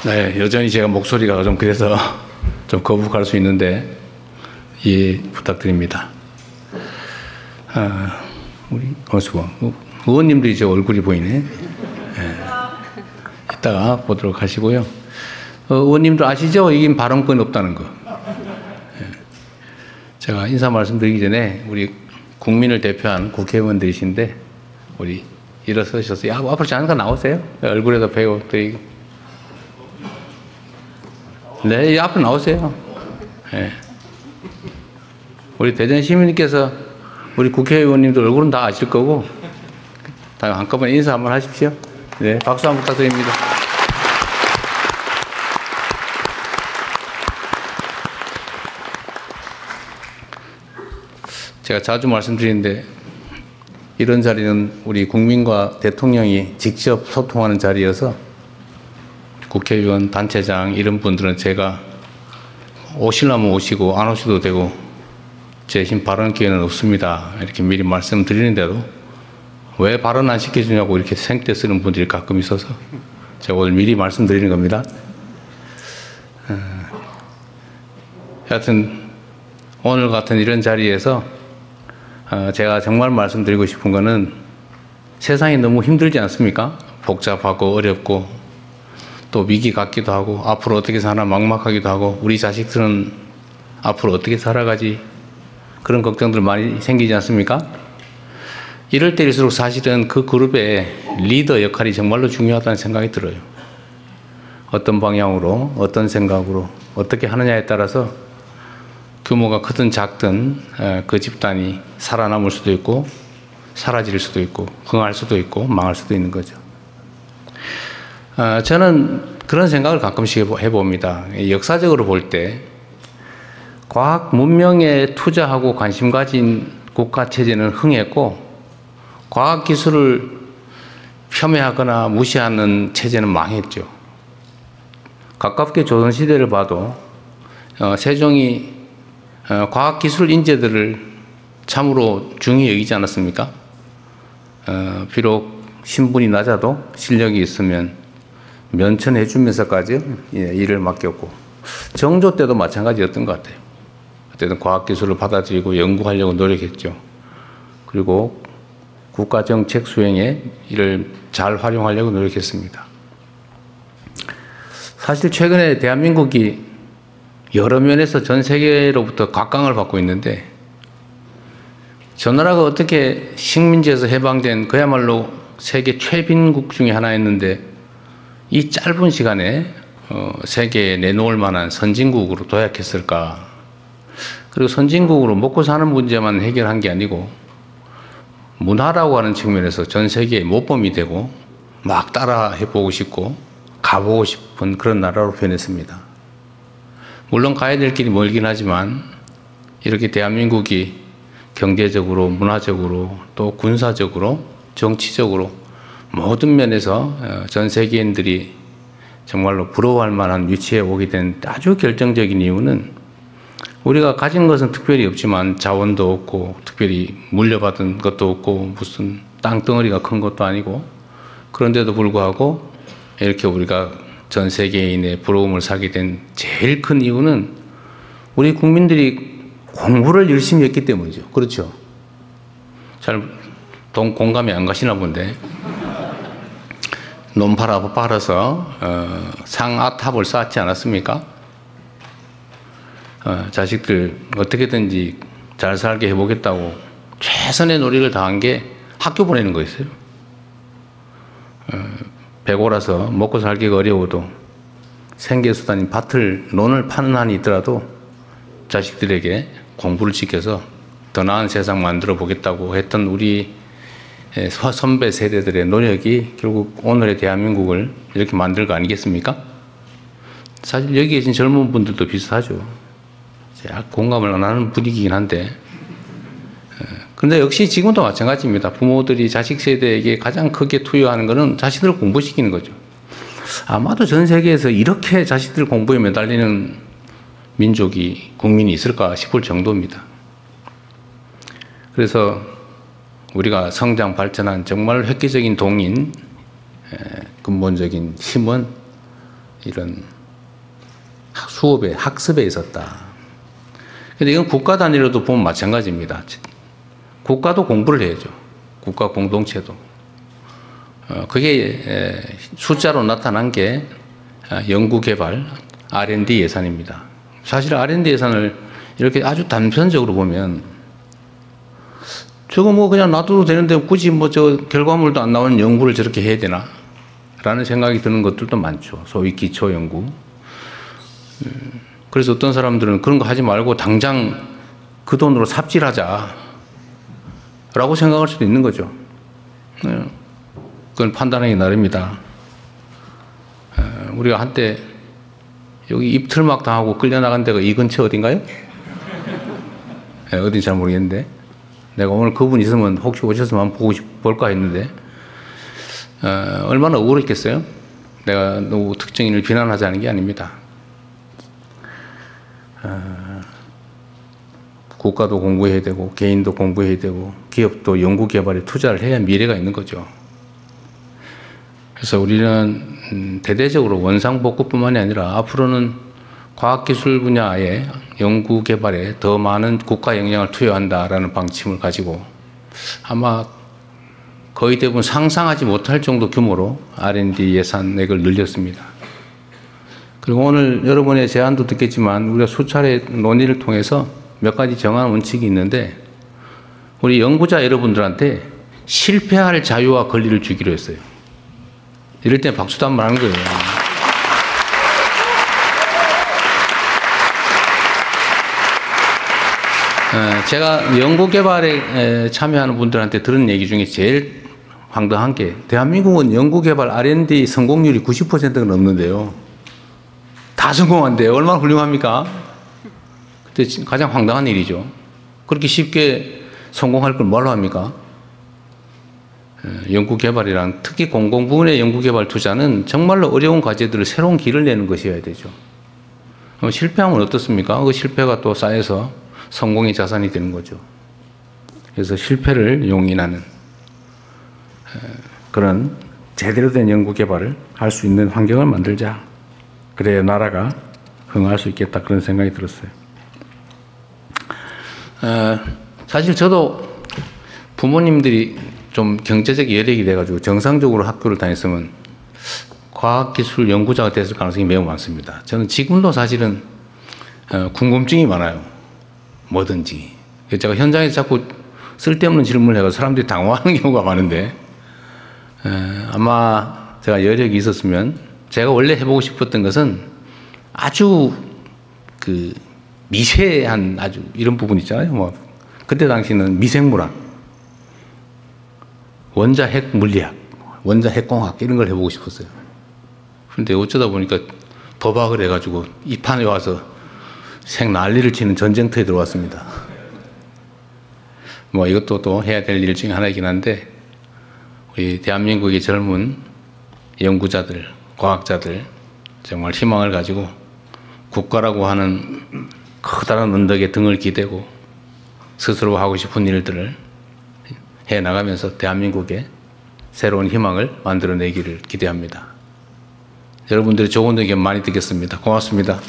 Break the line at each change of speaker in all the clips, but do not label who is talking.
네, 여전히 제가 목소리가 좀 그래서 좀 거북할 수 있는데 이해 부탁드립니다. 우리 의원님도 이제 얼굴이 보이네. 네. 이따가 보도록 하시고요. 의원님도 아시죠? 이긴 발언권이 없다는 거. 네. 제가 인사 말씀드리기 전에 우리 국민을 대표한 국회의원들이신데 우리 일어서셔서 앞으로 잠깐 나오세요. 얼굴에다 배우 드리고. 네, 앞으로 나오세요. 네. 우리 대전 시민님께서 우리 국회의원님들 얼굴은 다 아실 거고 다 한꺼번에 인사 한번 하십시오. 네, 박수 한번 부탁드립니다. 제가 자주 말씀드리는데 이런 자리는 우리 국민과 대통령이 직접 소통하는 자리여서 국회의원, 단체장 이런 분들은 제가 오시려면 오시고 안 오셔도 되고 제 신 발언 기회는 없습니다. 이렇게 미리 말씀드리는데도 왜 발언 안 시켜주냐고 이렇게 생떼 쓰는 분들이 가끔 있어서 제가 오늘 미리 말씀드리는 겁니다. 하여튼 오늘 같은 이런 자리에서 제가 정말 말씀드리고 싶은 거는 세상이 너무 힘들지 않습니까? 복잡하고 어렵고 또 위기 같기도 하고 앞으로 어떻게 사나 막막하기도 하고 우리 자식들은 앞으로 어떻게 살아가지 그런 걱정들 많이 생기지 않습니까? 이럴 때일수록 사실은 그 그룹의 리더 역할이 정말로 중요하다는 생각이 들어요. 어떤 방향으로 어떤 생각으로 어떻게 하느냐에 따라서 규모가 크든 작든 그 집단이 살아남을 수도 있고 사라질 수도 있고 흥할 수도 있고 망할 수도 있는 거죠. 저는 그런 생각을 가끔씩 해봅니다. 역사적으로 볼 때 과학 문명에 투자하고 관심 가진 국가 체제는 흥했고 과학 기술을 폄훼하거나 무시하는 체제는 망했죠. 가깝게 조선시대를 봐도 세종이 과학기술 인재들을 참으로 중히 여기지 않았습니까? 비록 신분이 낮아도 실력이 있으면 면천해 주면서까지 일을 맡겼고 정조 때도 마찬가지였던 것 같아요. 그때는 과학기술을 받아들이고 연구하려고 노력했죠. 그리고 국가정책 수행에 이를 잘 활용하려고 노력했습니다. 사실 최근에 대한민국이 여러 면에서 전 세계로부터 각광을 받고 있는데 저 나라가 어떻게 식민지에서 해방된 그야말로 세계 최빈국 중에 하나였는데 이 짧은 시간에 세계에 내놓을 만한 선진국으로 도약했을까? 그리고 선진국으로 먹고 사는 문제만 해결한 게 아니고 문화라고 하는 측면에서 전 세계의 모범이 되고 막 따라 해보고 싶고 가보고 싶은 그런 나라로 변했습니다. 물론 가야 될 길이 멀긴 하지만 이렇게 대한민국이 경제적으로 문화적으로 또 군사적으로 정치적으로 모든 면에서 전 세계인들이 정말로 부러워할 만한 위치에 오게 된 아주 결정적인 이유는 우리가 가진 것은 특별히 없지만 자원도 없고 특별히 물려받은 것도 없고 무슨 땅덩어리가 큰 것도 아니고 그런데도 불구하고 이렇게 우리가 전 세계인의 부러움을 사게 된 제일 큰 이유는 우리 국민들이 공부를 열심히 했기 때문이죠. 그렇죠? 잘 공감이 안 가시나 본데 논 팔아서 상아탑을 쌓지 않았습니까? 자식들 어떻게든지 잘 살게 해보겠다고 최선의 노력을 다한 게 학교 보내는 거였어요. 배고라서 먹고 살기가 어려워도 생계수단인 논을 파는 한이 있더라도 자식들에게 공부를 시켜서 더 나은 세상 만들어 보겠다고 했던 우리 선배 세대들의 노력이 결국 오늘의 대한민국을 이렇게 만들 거 아니겠습니까? 사실 여기 계신 젊은 분들도 비슷하죠. 제가 공감을 안 하는 분위기긴 한데 근데 역시 지금도 마찬가지입니다. 부모들이 자식 세대에게 가장 크게 투여하는 것은 자식들을 공부시키는 거죠. 아마도 전 세계에서 이렇게 자식들 공부에 매달리는 민족이 국민이 있을까 싶을 정도입니다. 그래서 우리가 성장 발전한 정말 획기적인 동인 근본적인 힘은 이런 수업에 학습에 있었다. 근데 이건 국가 단위로도 보면 마찬가지입니다. 국가도 공부를 해야죠. 국가 공동체도. 그게 숫자로 나타난 게 연구개발 R&D 예산입니다. 사실 R&D 예산을 이렇게 아주 단편적으로 보면 저거 뭐 그냥 놔둬도 되는데 굳이 뭐 저 결과물도 안 나오는 연구를 저렇게 해야 되나? 라는 생각이 드는 것들도 많죠. 소위 기초 연구. 그래서 어떤 사람들은 그런 거 하지 말고 당장 그 돈으로 삽질하자 라고 생각할 수도 있는 거죠. 그건 판단하기 나름이다. 우리가 한때 여기 입틀막 당하고 끌려나간 데가 이 근처 어딘가요? 어딘지 잘 모르겠는데 내가 오늘 그분 있으면 혹시 오셨으면 한번 보고 볼까 했는데 얼마나 억울했겠어요? 내가 누구 특정인을 비난하자는 게 아닙니다. 국가도 공부해야 되고 개인도 공부해야 되고 기업도 연구개발에 투자를 해야 미래가 있는 거죠. 그래서 우리는 대대적으로 원상복구뿐만이 아니라 앞으로는 과학기술 분야의 연구개발에 더 많은 국가 역량을 투여한다라는 방침을 가지고 아마 거의 대부분 상상하지 못할 정도 규모로 R&D 예산액을 늘렸습니다. 그리고 오늘 여러분의 제안도 듣겠지만 우리가 수차례 논의를 통해서 몇 가지 정한 원칙이 있는데 우리 연구자 여러분들한테 실패할 자유와 권리를 주기로 했어요. 이럴 때 박수도 한번 하는 거예요. 제가 연구개발에 참여하는 분들한테 들은 얘기 중에 제일 황당한 게 대한민국은 연구개발 R&D 성공률이 90%가 넘는데요. 다 성공한대요. 얼마나 훌륭합니까? 그때 가장 황당한 일이죠. 그렇게 쉽게 성공할 걸 뭘로 합니까? 연구개발이란 특히 공공부문의 연구개발 투자는 정말로 어려운 과제들을 새로운 길을 내는 것이어야 되죠. 실패하면 어떻습니까? 그 실패가 또 쌓여서 성공의 자산이 되는 거죠. 그래서 실패를 용인하는 그런 제대로 된 연구개발을 할 수 있는 환경을 만들자. 그래야 나라가 흥할 수 있겠다 그런 생각이 들었어요. 사실 저도 부모님들이 좀 경제적 여력이 돼가지고 정상적으로 학교를 다녔으면 과학기술 연구자가 됐을 가능성이 매우 많습니다. 저는 지금도 사실은 궁금증이 많아요. 뭐든지. 제가 현장에서 자꾸 쓸데없는 질문을 해서 사람들이 당황하는 경우가 많은데 아마 제가 여력이 있었으면 제가 원래 해보고 싶었던 것은 아주 그 미세한 아주 이런 부분 있잖아요. 뭐 그때 당시는 미생물학, 원자 핵 물리학, 원자 핵공학 이런 걸 해보고 싶었어요. 그런데 어쩌다 보니까 도박을 해가지고 이 판에 와서 생 난리를 치는 전쟁터에 들어왔습니다. 뭐 이것도 또 해야 될 일 중에 하나이긴 한데 우리 대한민국의 젊은 연구자들, 과학자들 정말 희망을 가지고 국가라고 하는 커다란 언덕에 등을 기대고 스스로 하고 싶은 일들을 해나가면서 대한민국에 새로운 희망을 만들어내기를 기대합니다. 여러분들의 좋은 의견 많이 듣겠습니다. 고맙습니다.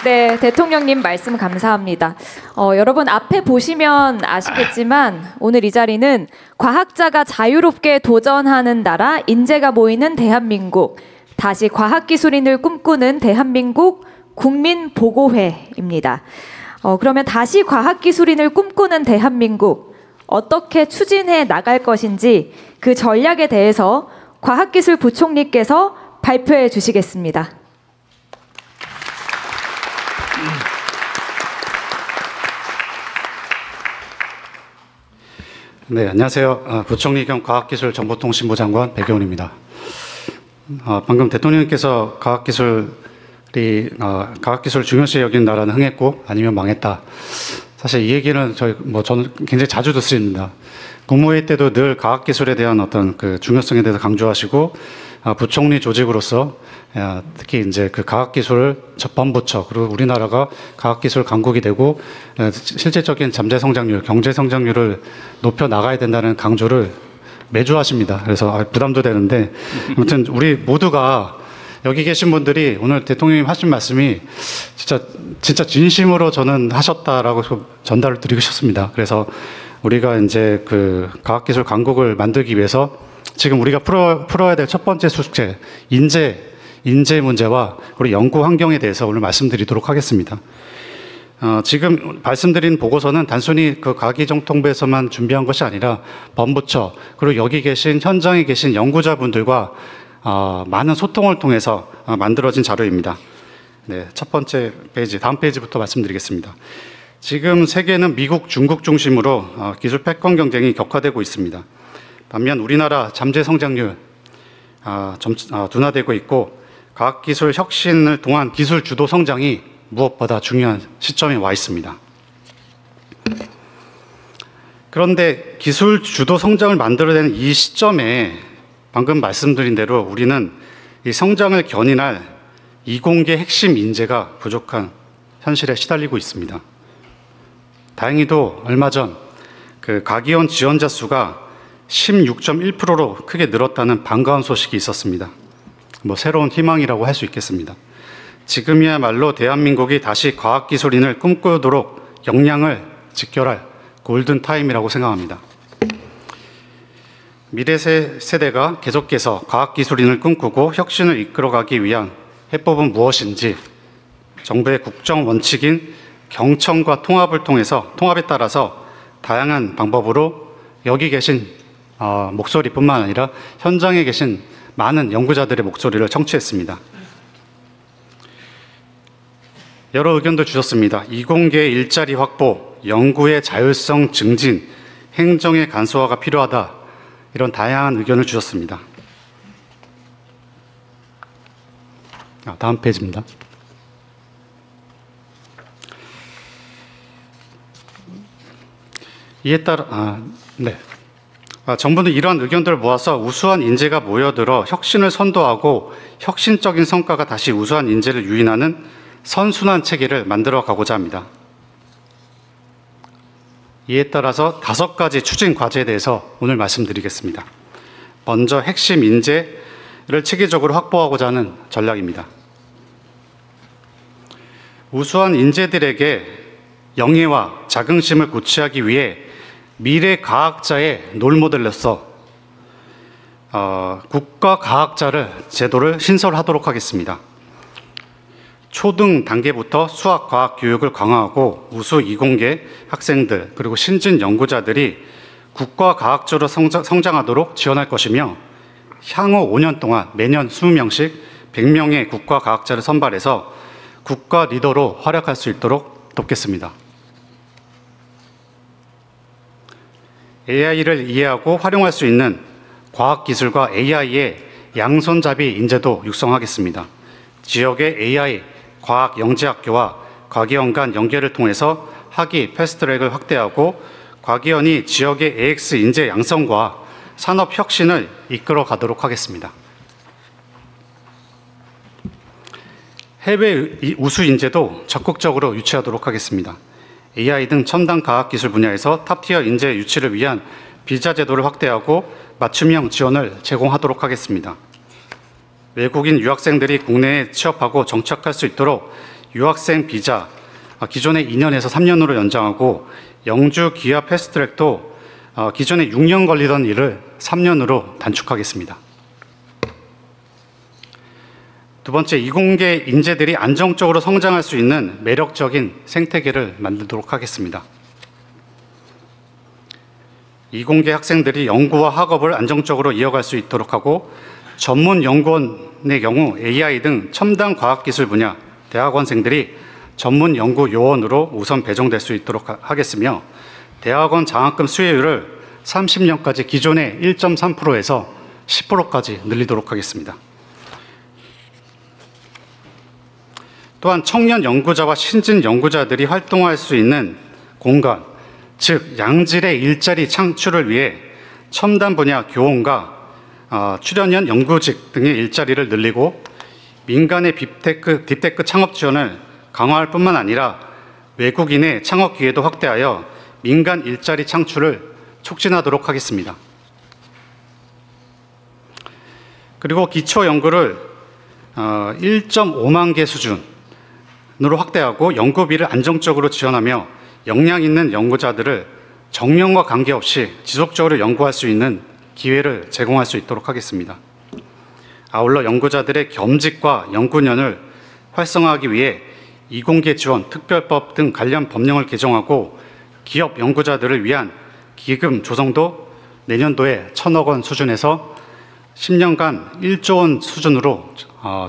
네, 대통령님 말씀 감사합니다. 여러분 앞에 보시면 아시겠지만 오늘 이 자리는 과학자가 자유롭게 도전하는 나라, 인재가 모이는 대한민국, 다시 과학기술인을 꿈꾸는 대한민국 국민보고회입니다. 그러면 다시 과학기술인을 꿈꾸는 대한민국 어떻게 추진해 나갈 것인지 그 전략에 대해서 과학기술부총리께서 발표해 주시겠습니다.
네, 안녕하세요. 부총리 겸 과학기술정보통신부 장관 백여훈입니다. 방금 대통령님께서 과학기술 중요시 여기는 나라는 흥했고 아니면 망했다. 사실 이 얘기는 저는 굉장히 자주 듣습니다. 국무회의 때도 늘 과학기술에 대한 어떤 그 중요성에 대해서 강조하시고 부총리 조직으로서 특히 이제 그 과학기술 접반부처 그리고 우리나라가 과학기술 강국이 되고 실질적인 잠재 성장률, 경제 성장률을 높여 나가야 된다는 강조를 매주 하십니다. 그래서 부담도 되는데 아무튼 우리 모두가 여기 계신 분들이 오늘 대통령님 하신 말씀이 진짜 진심으로 저는 하셨다라고 전달을 드리고 싶습니다. 그래서 우리가 이제 그 과학기술 강국을 만들기 위해서 지금 우리가 풀어야 될 첫 번째 숙제, 인재 문제와 우리 연구 환경에 대해서 오늘 말씀드리도록 하겠습니다. 지금 말씀드린 보고서는 단순히 그 과기정통부에서만 준비한 것이 아니라 법무처 그리고 여기 계신 현장에 계신 연구자분들과 많은 소통을 통해서 만들어진 자료입니다. 네, 첫 번째 페이지, 다음 페이지부터 말씀드리겠습니다. 지금 세계는 미국, 중국 중심으로 기술 패권 경쟁이 격화되고 있습니다. 반면 우리나라 잠재 성장률 둔화되고 있고 과학기술 혁신을 통한 기술 주도 성장이 무엇보다 중요한 시점에 와 있습니다. 그런데 기술 주도 성장을 만들어내는 이 시점에 방금 말씀드린 대로 우리는 이 성장을 견인할 이공계 핵심 인재가 부족한 현실에 시달리고 있습니다. 다행히도 얼마 전 그 가기원 지원자 수가 16.1%로 크게 늘었다는 반가운 소식이 있었습니다. 새로운 희망이라고 할 수 있겠습니다. 지금이야말로 대한민국이 다시 과학기술인을 꿈꾸도록 역량을 직결할 골든타임이라고 생각합니다. 미래 세대가 계속해서 과학기술인을 꿈꾸고 혁신을 이끌어가기 위한 해법은 무엇인지 정부의 국정 원칙인 경청과 통합에 따라서 다양한 방법으로 여기 계신 목소리뿐만 아니라 현장에 계신 많은 연구자들의 목소리를 청취했습니다. 여러 의견도 주셨습니다. 이공계 일자리 확보, 연구의 자율성 증진, 행정의 간소화가 필요하다. 이런 다양한 의견을 주셨습니다. 다음 페이지입니다. 이에 따라 정부는 이러한 의견들을 모아서 우수한 인재가 모여들어 혁신을 선도하고 혁신적인 성과가 다시 우수한 인재를 유인하는 선순환 체계를 만들어 가고자 합니다. 이에 따라서 5가지 추진 과제에 대해서 오늘 말씀드리겠습니다. 먼저 핵심 인재를 체계적으로 확보하고자 하는 전략입니다. 우수한 인재들에게 영예와 자긍심을 고취하기 위해 미래 과학자의 롤모델로서 국가과학자를 제도를 신설하도록 하겠습니다. 초등 단계부터 수학, 과학 교육을 강화하고 우수 이공계 학생들 그리고 신진 연구자들이 국가과학자로 성장하도록 지원할 것이며 향후 5년 동안 매년 20명씩 100명의 국가과학자를 선발해서 국가 리더로 활약할 수 있도록 돕겠습니다. AI를 이해하고 활용할 수 있는 과학기술과 AI의 양손잡이 인재도 육성하겠습니다. 지역의 AI 과학 영재학교와 과기원 간 연계를 통해서 학위 패스트트랙을 확대하고 과기원이 지역의 AX 인재 양성과 산업 혁신을 이끌어 가도록 하겠습니다. 해외 우수 인재도 적극적으로 유치하도록 하겠습니다. AI 등 첨단 과학기술 분야에서 탑티어 인재 유치를 위한 비자 제도를 확대하고 맞춤형 지원을 제공하도록 하겠습니다. 외국인 유학생들이 국내에 취업하고 정착할 수 있도록 유학생 비자 기존의 2년에서 3년으로 연장하고 영주 기아 패스트트랙도 기존에 6년 걸리던 일을 3년으로 단축하겠습니다. 두 번째, 이공계 인재들이 안정적으로 성장할 수 있는 매력적인 생태계를 만들도록 하겠습니다. 이공계 학생들이 연구와 학업을 안정적으로 이어갈 수 있도록 하고 전문 연구원의 경우 AI 등 첨단 과학기술 분야 대학원생들이 전문 연구 요원으로 우선 배정될 수 있도록 하겠으며 대학원 장학금 수혜율을 30년까지 기존의 1.3%에서 10%까지 늘리도록 하겠습니다. 또한 청년 연구자와 신진 연구자들이 활동할 수 있는 공간, 즉 양질의 일자리 창출을 위해 첨단 분야 교원과 출연연 연구직 등의 일자리를 늘리고 민간의 딥테크 창업 지원을 강화할 뿐만 아니라 외국인의 창업 기회도 확대하여 민간 일자리 창출을 촉진하도록 하겠습니다. 그리고 기초 연구를 1.5만 개 수준으로 확대하고 연구비를 안정적으로 지원하며 역량 있는 연구자들을 정년과 관계없이 지속적으로 연구할 수 있는 기회를 제공할 수 있도록 하겠습니다. 아울러 연구자들의 겸직과 연구년을 활성화하기 위해 이공계 지원, 특별법 등 관련 법령을 개정하고 기업 연구자들을 위한 기금 조성도 내년도에 1,000억 원 수준에서 10년간 1조 원 수준으로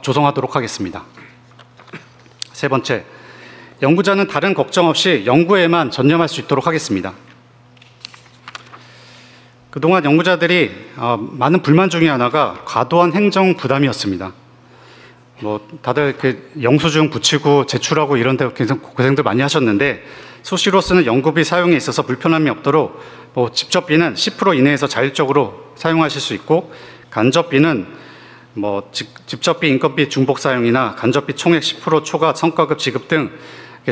조성하도록 하겠습니다. 세 번째, 연구자는 다른 걱정 없이 연구에만 전념할 수 있도록 하겠습니다. 그동안 연구자들이 많은 불만 중에 하나가 과도한 행정 부담이었습니다. 다들 영수증 붙이고 제출하고 이런 데 고생들 많이 하셨는데 수시로 쓰는 연구비 사용에 있어서 불편함이 없도록 직접비는 10% 이내에서 자율적으로 사용하실 수 있고 간접비는 직접비, 인건비 중복 사용이나 간접비 총액 10% 초과 성과급 지급 등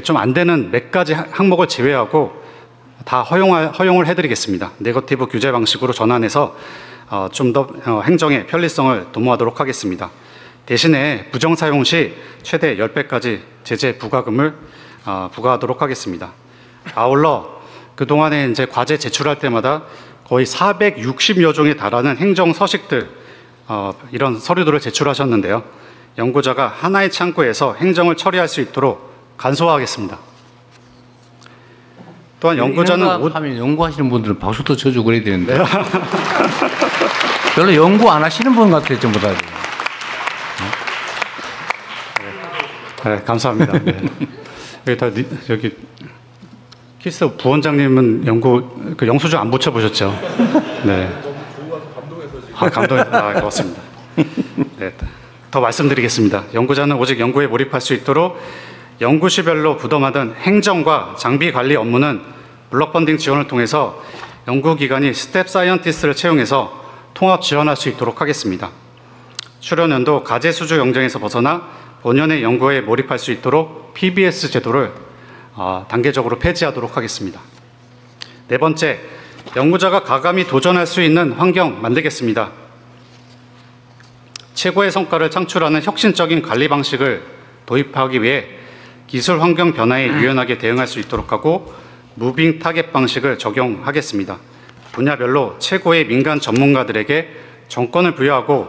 좀 안 되는 몇 가지 항목을 제외하고 다 허용을 해드리겠습니다. 네거티브 규제 방식으로 전환해서 좀 더 행정의 편리성을 도모하도록 하겠습니다. 대신에 부정 사용 시 최대 10배까지 제재 부과금을 부과하도록 하겠습니다. 아울러 그동안에 이제 과제 제출할 때마다 거의 460여 종에 달하는 행정 서식들 이런 서류들을 제출하셨는데요. 연구자가 하나의 창구에서 행정을 처리할 수 있도록 간소화하겠습니다. 또한 연구자는
하면 연구하시는 분들은 박수도 쳐주고 그래야 되는데 별로 연구 안 하시는 분 같아요, 전부 다.
네, 감사합니다. 네. 여기 키스 부원장님은 영수증 안 붙여보셨죠? 네. 감동해서 고맙습니다. 네, 더 말씀드리겠습니다. 연구자는 오직 연구에 몰입할 수 있도록 연구시별로 부담하던 행정과 장비 관리 업무는 블록 펀딩 지원을 통해서 연구기관이 스텝 사이언티스트를 채용해서 통합 지원할 수 있도록 하겠습니다. 출연연도 가제 수주 경쟁에서 벗어나 본연의 연구에 몰입할 수 있도록 PBS 제도를 단계적으로 폐지하도록 하겠습니다. 네 번째, 연구자가 가감히 도전할 수 있는 환경 만들겠습니다. 최고의 성과를 창출하는 혁신적인 관리 방식을 도입하기 위해 기술 환경 변화에 유연하게 대응할 수 있도록 하고 무빙 타겟 방식을 적용하겠습니다. 분야별로 최고의 민간 전문가들에게 정권을 부여하고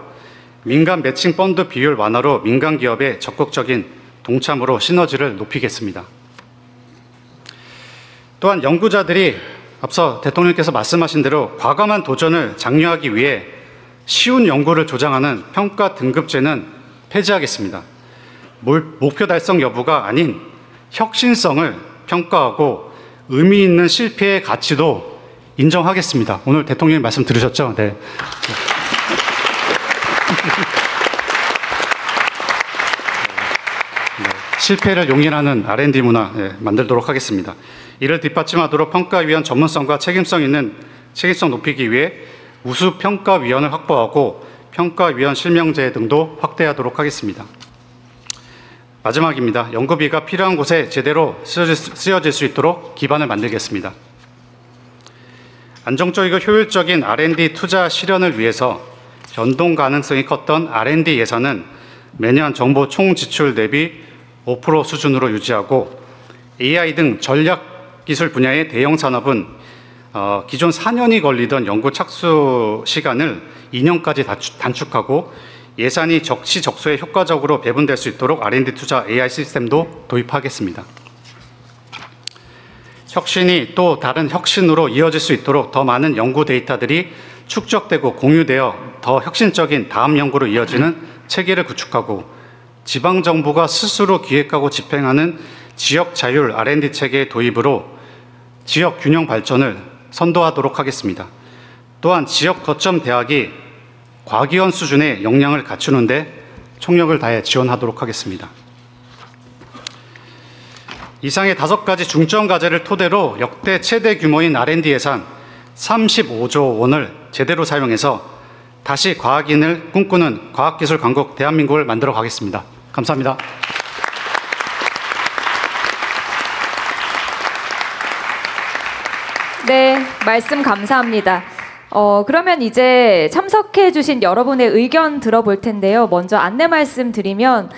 민간 매칭 펀드 비율 완화로 민간 기업의 적극적인 동참으로 시너지를 높이겠습니다. 또한 연구자들이 앞서 대통령께서 말씀하신 대로 과감한 도전을 장려하기 위해 쉬운 연구를 조장하는 평가 등급제는 폐지하겠습니다. 목표 달성 여부가 아닌 혁신성을 평가하고 의미 있는 실패의 가치도 인정하겠습니다. 오늘 대통령님 말씀 들으셨죠? 네. 실패를 용인하는 R&D 문화 만들도록 하겠습니다. 이를 뒷받침하도록 평가위원 전문성과 책임성 높이기 위해 우수평가위원을 확보하고 평가위원 실명제 등도 확대하도록 하겠습니다. 마지막입니다. 연구비가 필요한 곳에 제대로 쓰여질 수 있도록 기반을 만들겠습니다. 안정적이고 효율적인 R&D 투자 실현을 위해서 변동 가능성이 컸던 R&D 예산은 매년 정부 총 지출 대비 5% 수준으로 유지하고 AI 등 전략 기술 분야의 대형 산업은 기존 4년이 걸리던 연구 착수 시간을 2년까지 단축하고 예산이 적시적소에 효과적으로 배분될 수 있도록 R&D 투자 AI 시스템도 도입하겠습니다. 혁신이 또 다른 혁신으로 이어질 수 있도록 더 많은 연구 데이터들이 축적되고 공유되어 더 혁신적인 다음 연구로 이어지는 체계를 구축하고 지방정부가 스스로 기획하고 집행하는 지역 자율 R&D 체계의 도입으로 지역 균형 발전을 선도하도록 하겠습니다. 또한 지역 거점 대학이 과기원 수준의 역량을 갖추는 데 총력을 다해 지원하도록 하겠습니다. 이상의 5가지 중점 과제를 토대로 역대 최대 규모인 R&D 예산 35조 원을 제대로 사용해서 다시 과학인을 꿈꾸는 과학기술 강국 대한민국을 만들어 가겠습니다. 감사합니다.
네, 말씀 감사합니다. 그러면 이제 참석해주신 여러분의 의견 들어볼 텐데요. 먼저 안내 말씀드리면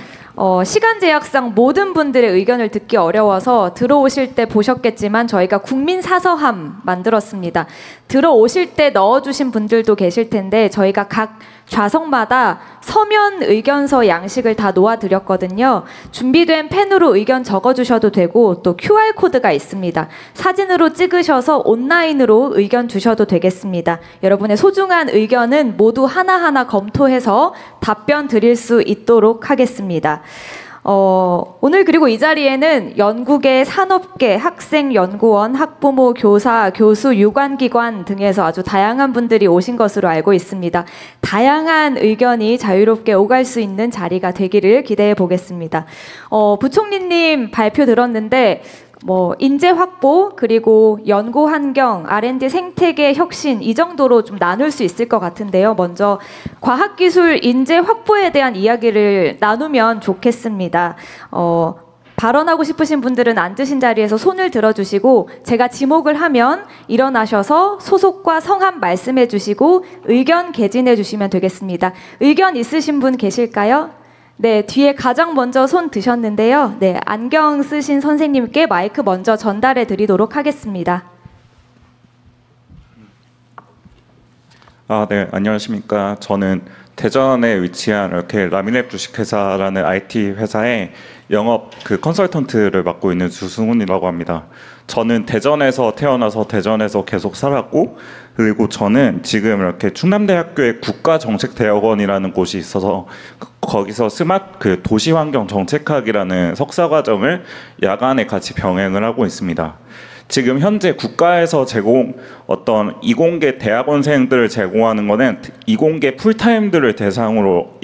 시간 제약상 모든 분들의 의견을 듣기 어려워서 들어오실 때 보셨겠지만 저희가 국민 사서함 만들었습니다. 들어오실 때 넣어주신 분들도 계실 텐데 저희가 각 좌석마다 서면 의견서 양식을 다 놓아드렸거든요. 준비된 펜으로 의견 적어주셔도 되고 또 QR코드가 있습니다. 사진으로 찍으셔서 온라인으로 의견 주셔도 되겠습니다. 여러분의 소중한 의견은 모두 하나하나 검토해서 답변 드릴 수 있도록 하겠습니다. 오늘 그리고 이 자리에는 연구계, 산업계, 학생, 연구원, 학부모, 교사, 교수, 유관기관 등에서 아주 다양한 분들이 오신 것으로 알고 있습니다. 다양한 의견이 자유롭게 오갈 수 있는 자리가 되기를 기대해 보겠습니다. 부총리님 발표 들었는데 인재 확보 그리고 연구 환경, R&D 생태계 혁신 이 정도로 좀 나눌 수 있을 것 같은데요. 먼저 과학기술 인재 확보에 대한 이야기를 나누면 좋겠습니다. 발언하고 싶으신 분들은 앉으신 자리에서 손을 들어주시고 제가 지목을 하면 일어나셔서 소속과 성함 말씀해 주시고 의견 개진해 주시면 되겠습니다. 의견 있으신 분 계실까요? 네, 뒤에 가장 먼저 손 드셨는데요. 네, 안경 쓰신 선생님께 마이크 먼저 전달해 드리도록 하겠습니다.
네, 안녕하십니까. 저는 대전에 위치한 이렇게 라미랩 주식회사라는 IT 회사의 영업 컨설턴트를 맡고 있는 주승훈이라고 합니다. 저는 대전에서 태어나서 대전에서 계속 살았고, 그리고 저는 지금 이렇게 충남대학교의 국가정책대학원이라는 곳이 있어서 거기서 스마트 도시환경정책학이라는 석사과정을 야간에 같이 병행을 하고 있습니다. 지금 현재 국가에서 어떤 이공계 대학원생들을 제공하는 거는 이공계 풀타임들을 대상으로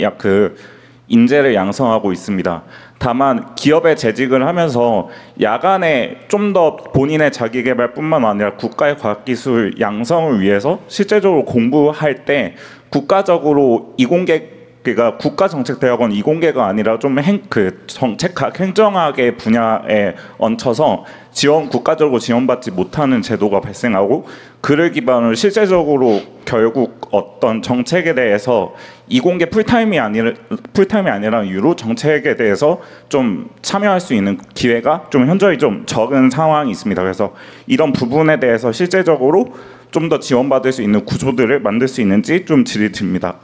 인재를 양성하고 있습니다. 다만 기업에 재직을 하면서 야간에 좀 더 본인의 자기계발뿐만 아니라 국가의 과학기술 양성을 위해서 실제적으로 공부할 때 국가적으로 그러니까 국가정책대학원 이공계가 아니라 좀 정책학, 행정학의 분야에 얹혀서 국가적으로 지원받지 못하는 제도가 발생하고, 그를 기반으로 실제적으로 결국 어떤 정책에 대해서 이공계 풀타임이 아니라 이유로 정책에 대해서 좀 참여할 수 있는 기회가 좀 현저히 좀 적은 상황이 있습니다. 그래서 이런 부분에 대해서 실제적으로 좀 더 지원받을 수 있는 구조들을 만들 수 있는지 좀 질의드립니다.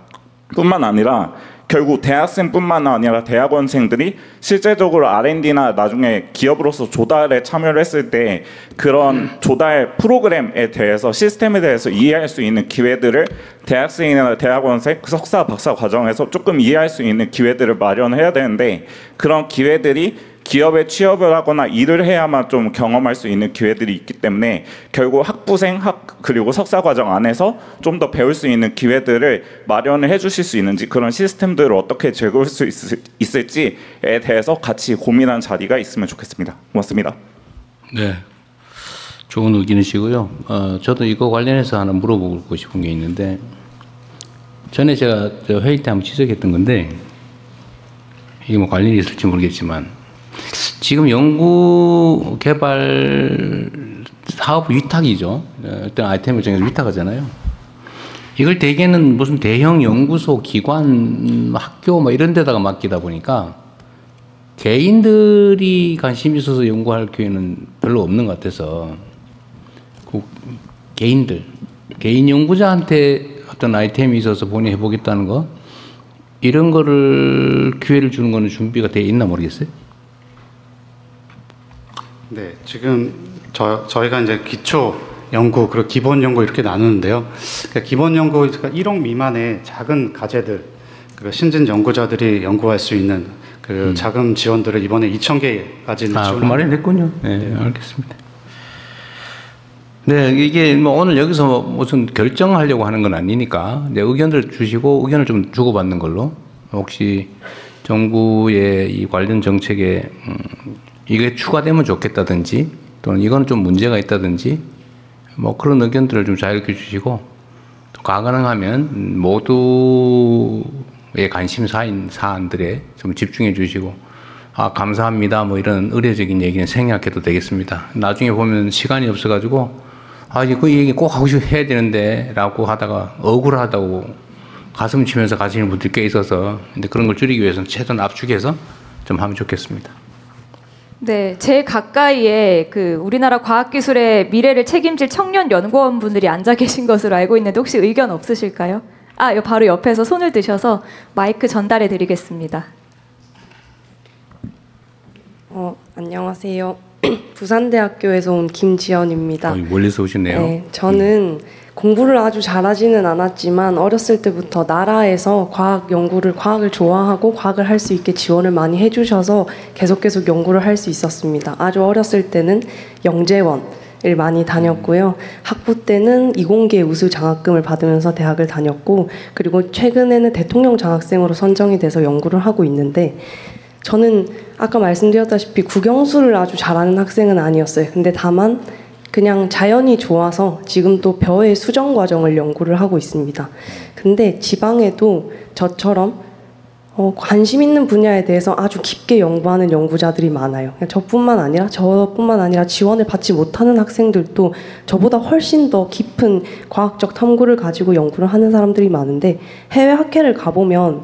뿐만 아니라 결국 대학생뿐만 아니라 대학원생들이 실제적으로 R&D나 나중에 기업으로서 조달에 참여를 했을 때 그런 조달 프로그램에 대해서 시스템에 대해서 이해할 수 있는 기회들을 대학생이나 대학원생 석사 박사 과정에서 조금 이해할 수 있는 기회들을 마련해야 되는데, 그런 기회들이 기업에 취업을 하거나 일을 해야만 좀 경험할 수 있는 기회들이 있기 때문에 결국 학부생 그리고 석사 과정 안에서 좀 더 배울 수 있는 기회들을 마련을 해주실 수 있는지, 그런 시스템들을 어떻게 제공할 수 있을지에 대해서 같이 고민하는 자리가 있으면 좋겠습니다. 고맙습니다.
네, 좋은 의견이시고요. 저도 이거 관련해서 하나 물어보고 싶은 게 있는데, 전에 제가 회의 때 한번 지적했던 건데 이게 관련이 있을지 모르겠지만, 지금 연구 개발 사업 위탁이죠. 어떤 아이템을 정해서 위탁하잖아요. 이걸 대개는 무슨 대형 연구소, 기관, 학교 이런 데다가 맡기다 보니까 개인들이 관심 있어서 연구할 기회는 별로 없는 것 같아서, 개인 연구자한테 어떤 아이템이 있어서 본인이 해보겠다는 거, 이런 거를 기회를 주는 거는 준비가 돼 있나 모르겠어요.
네, 지금 저희가 이제 기초 연구 그리고 기본 연구 이렇게 나누는데요. 그러니까 기본 연구, 그러니까 1억 미만의 작은 가제들, 그리고 신진 연구자들이 연구할 수 있는 자금 지원들을 이번에 2,000개까지는
그 말이 됐군요. 네, 알겠습니다. 네, 이게 오늘 여기서 무슨 결정하려고 하는 건 아니니까 의견을 주시고 의견을 좀 주고받는 걸로, 혹시 정부의 이 관련 정책에 이게 추가되면 좋겠다든지 또는 이건 좀 문제가 있다든지 그런 의견들을 좀 자유롭게 주시고, 또 가능하면 모두의 관심사인 사안들에 좀 집중해 주시고, 감사합니다 이런 의례적인 얘기는 생략해도 되겠습니다. 나중에 보면 시간이 없어가지고 아니 그 얘기 꼭 하고 해야 되는데 라고 하다가 억울하다고 가슴 치면서 가시는 분들이 꽤 있어서 근데 그런 걸 줄이기 위해서는 최소한 압축해서 좀 하면 좋겠습니다.
네, 제 가까이에 그 우리나라 과학기술의 미래를 책임질 청년 연구원분들이 앉아 계신 것으로 알고 있는데 혹시 의견 없으실까요? 바로 옆에서 손을 드셔서 마이크 전달해 드리겠습니다.
안녕하세요. 부산대학교에서 온 김지연입니다.
멀리서 오셨네요.
네, 저는 공부를 아주 잘하지는 않았지만 어렸을 때부터 나라에서 과학을 좋아하고 과학을 할 수 있게 지원을 많이 해주셔서 계속 연구를 할 수 있었습니다. 아주 어렸을 때는 영재원을 많이 다녔고요. 학부 때는 이공계 우수 장학금을 받으면서 대학을 다녔고 그리고 최근에는 대통령 장학생으로 선정이 돼서 연구를 하고 있는데 저는 아까 말씀드렸다시피 국영수를 아주 잘하는 학생은 아니었어요. 근데 다만 그냥 자연이 좋아서 지금 또 벼의 수정 과정을 연구를 하고 있습니다. 근데 지방에도 저처럼 관심 있는 분야에 대해서 아주 깊게 연구하는 연구자들이 많아요. 저뿐만 아니라 지원을 받지 못하는 학생들도 저보다 훨씬 더 깊은 과학적 탐구를 가지고 연구를 하는 사람들이 많은데 해외 학회를 가보면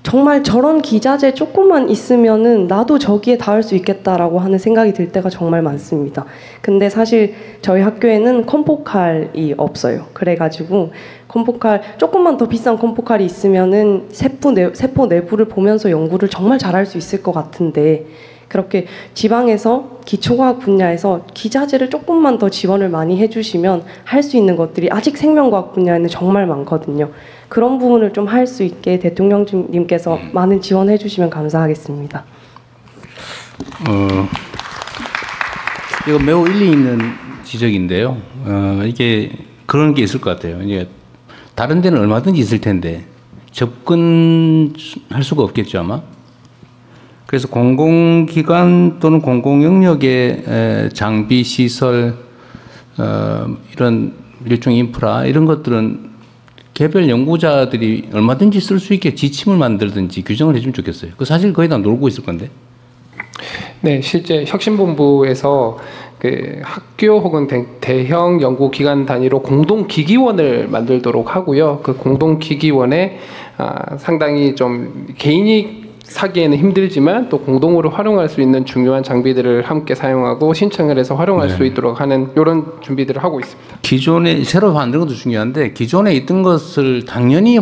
정말 저런 기자재 조금만 있으면은 나도 저기에 닿을 수 있겠다라고 하는 생각이 들 때가 정말 많습니다. 근데 사실 저희 학교에는 컴포칼이 없어요. 그래가지고 조금만 더 비싼 컴포칼이 있으면은 세포 내부를 보면서 연구를 정말 잘할 수 있을 것 같은데 그렇게 지방에서 기초과학 분야에서 기자재를 조금만 더 지원을 많이 해주시면 할 수 있는 것들이 아직 생명과학 분야에는 정말 많거든요. 그런 부분을 좀 할 수 있게 대통령님께서 많은 지원해 주시면 감사하겠습니다.
이거 매우 일리 있는 지적인데요. 이게 그런 게 있을 것 같아요. 이제 다른 데는 얼마든지 있을 텐데 접근할 수가 없겠죠 아마. 그래서 공공기관 또는 공공영역의 장비, 시설, 이런 일종 인프라 이런 것들은 개별 연구자들이 얼마든지 쓸 수 있게 지침을 만들든지 규정을 해주면 좋겠어요. 그 사실 거의 다 놀고 있을 건데.
네, 실제 혁신본부에서 그 학교 혹은 대형 연구기관 단위로 공동기기원을 만들도록 하고요. 그 공동기기원에 상당히 좀 개인이 사기에는 힘들지만 또 공동으로 활용할 수 있는 중요한 장비들을 함께 사용하고 신청을 해서 활용할 수 있도록 하는 이런 준비들을 하고 있습니다.
기존에 새로 만드는 것도 중요한데 기존에 있던 것을 당연히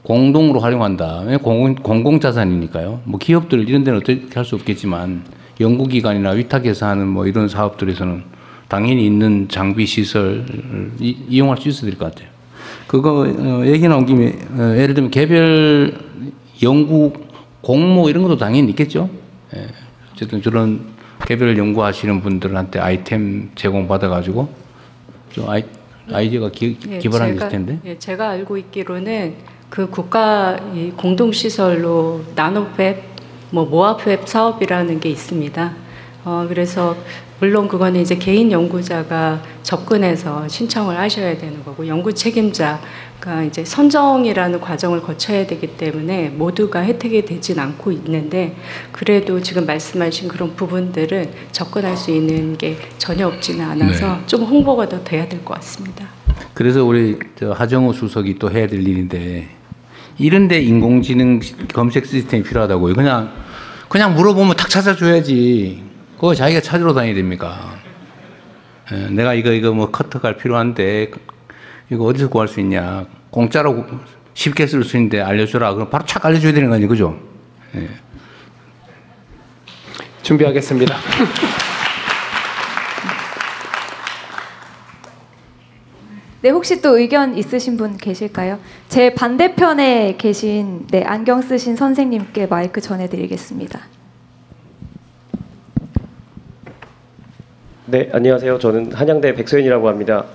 공동으로 활용한다. 공공자산이니까요. 뭐 기업들 이런 데는 어떻게 할 수 없겠지만 연구기관이나 위탁해서 하는 뭐 이런 사업들에서는 당연히 있는 장비 시설을 이용할 수 있어야 될 것 같아요. 그거 얘기 나온 김에 예를 들면 개별 연구 공모 이런 것도 당연히 있겠죠. 예. 어쨌든 저런 개별 연구하시는 분들한테 아이템 제공받아가지고 좀 아이디어가 기발한 게 있을 텐데.
예, 제가 알고 있기로는 그 국가 공동시설로 나노팹, 모아팹 사업이라는 게 있습니다. 그래서 물론 그거는 이제 개인 연구자가 접근해서 신청을 하셔야 되는 거고 연구 책임자가 이제 선정이라는 과정을 거쳐야 되기 때문에 모두가 혜택이 되진 않고 있는데 그래도 지금 말씀하신 그런 부분들은 접근할 수 있는 게 전혀 없지는 않아서 좀 홍보가 더 돼야 될 것 같습니다.
그래서 우리 하정우 수석이 또 해야 될 일인데 이런데 인공지능 검색 시스템이 필요하다고요. 그냥 물어보면 탁 찾아줘야지. 그거 자기가 찾으러 다녀야 됩니까? 내가 이거 뭐 커터가 필요한데 이거 어디서 구할 수 있냐? 공짜로 쉽게 쓸 수 있는데 알려줘라. 그럼 바로 착 알려줘야 되는 거 아니에요, 그죠? 예.
준비하겠습니다.
네, 혹시 또 의견 있으신 분 계실까요? 제 반대편에 계신 안경 쓰신 선생님께 마이크 전해드리겠습니다.
네, 안녕하세요. 저는 한양대 백소연이라고 합니다.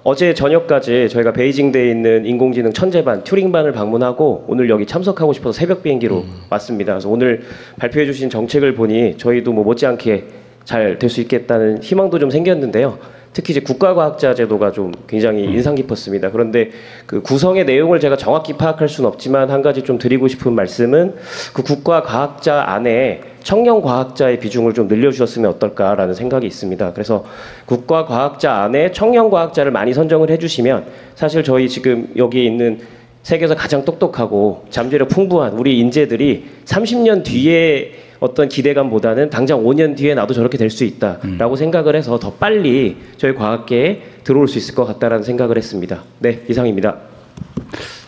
어제 저녁까지 저희가 베이징대에 있는 인공지능 천재반, 튜링반을 방문하고 오늘 여기 참석하고 싶어서 새벽 비행기로 왔습니다. 그래서 오늘 발표해 주신 정책을 보니 저희도 뭐 못지않게 잘 될 수 있겠다는 희망도 좀 생겼는데요. 특히 이제 국가과학자 제도가 좀 굉장히 인상 깊었습니다. 그런데 그 구성의 내용을 제가 정확히 파악할 수는 없지만 한 가지 좀 드리고 싶은 말씀은 그 국가과학자 안에 청년 과학자의 비중을 좀 늘려주셨으면 어떨까라는 생각이 있습니다. 그래서 국가과학자 안에 청년 과학자를 많이 선정을 해주시면 사실 저희 지금 여기에 있는 세계에서 가장 똑똑하고 잠재력 풍부한 우리 인재들이 30년 뒤에 어떤 기대감보다는 당장 5년 뒤에 나도 저렇게 될 수 있다라고 생각을 해서 더 빨리 저희 과학계에 들어올 수 있을 것 같다라는 생각을 했습니다. 네, 이상입니다.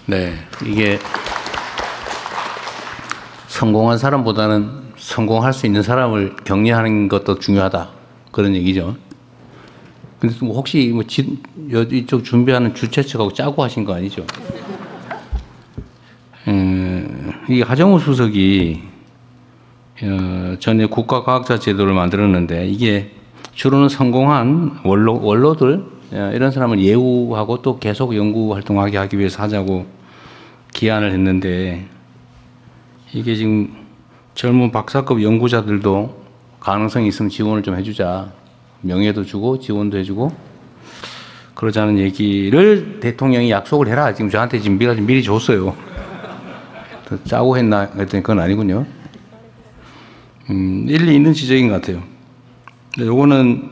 네, 이게 성공한 사람보다는 성공할 수 있는 사람을 격려하는 것도 중요하다 그런 얘기죠. 근데 뭐 혹시 뭐 이쪽 준비하는 주최 측하고 짜고 하신 거 아니죠? 이 하정우 수석이 전에 국가과학자 제도를 만들었는데 이게 주로는 성공한 원로들 이런 사람을 예우하고 또 계속 연구 활동하게 하기 위해서 하자고 기한을 했는데 이게 지금 젊은 박사급 연구자들도 가능성이 있으면 지원을 좀 해주자. 명예도 주고 지원도 해주고 그러자는 얘기를 대통령이 약속을 해라. 지금 저한테 지금 미리 줬어요. 짜고 했나 했더니 그건 아니군요. 일리 있는 지적인 것 같아요. 요거는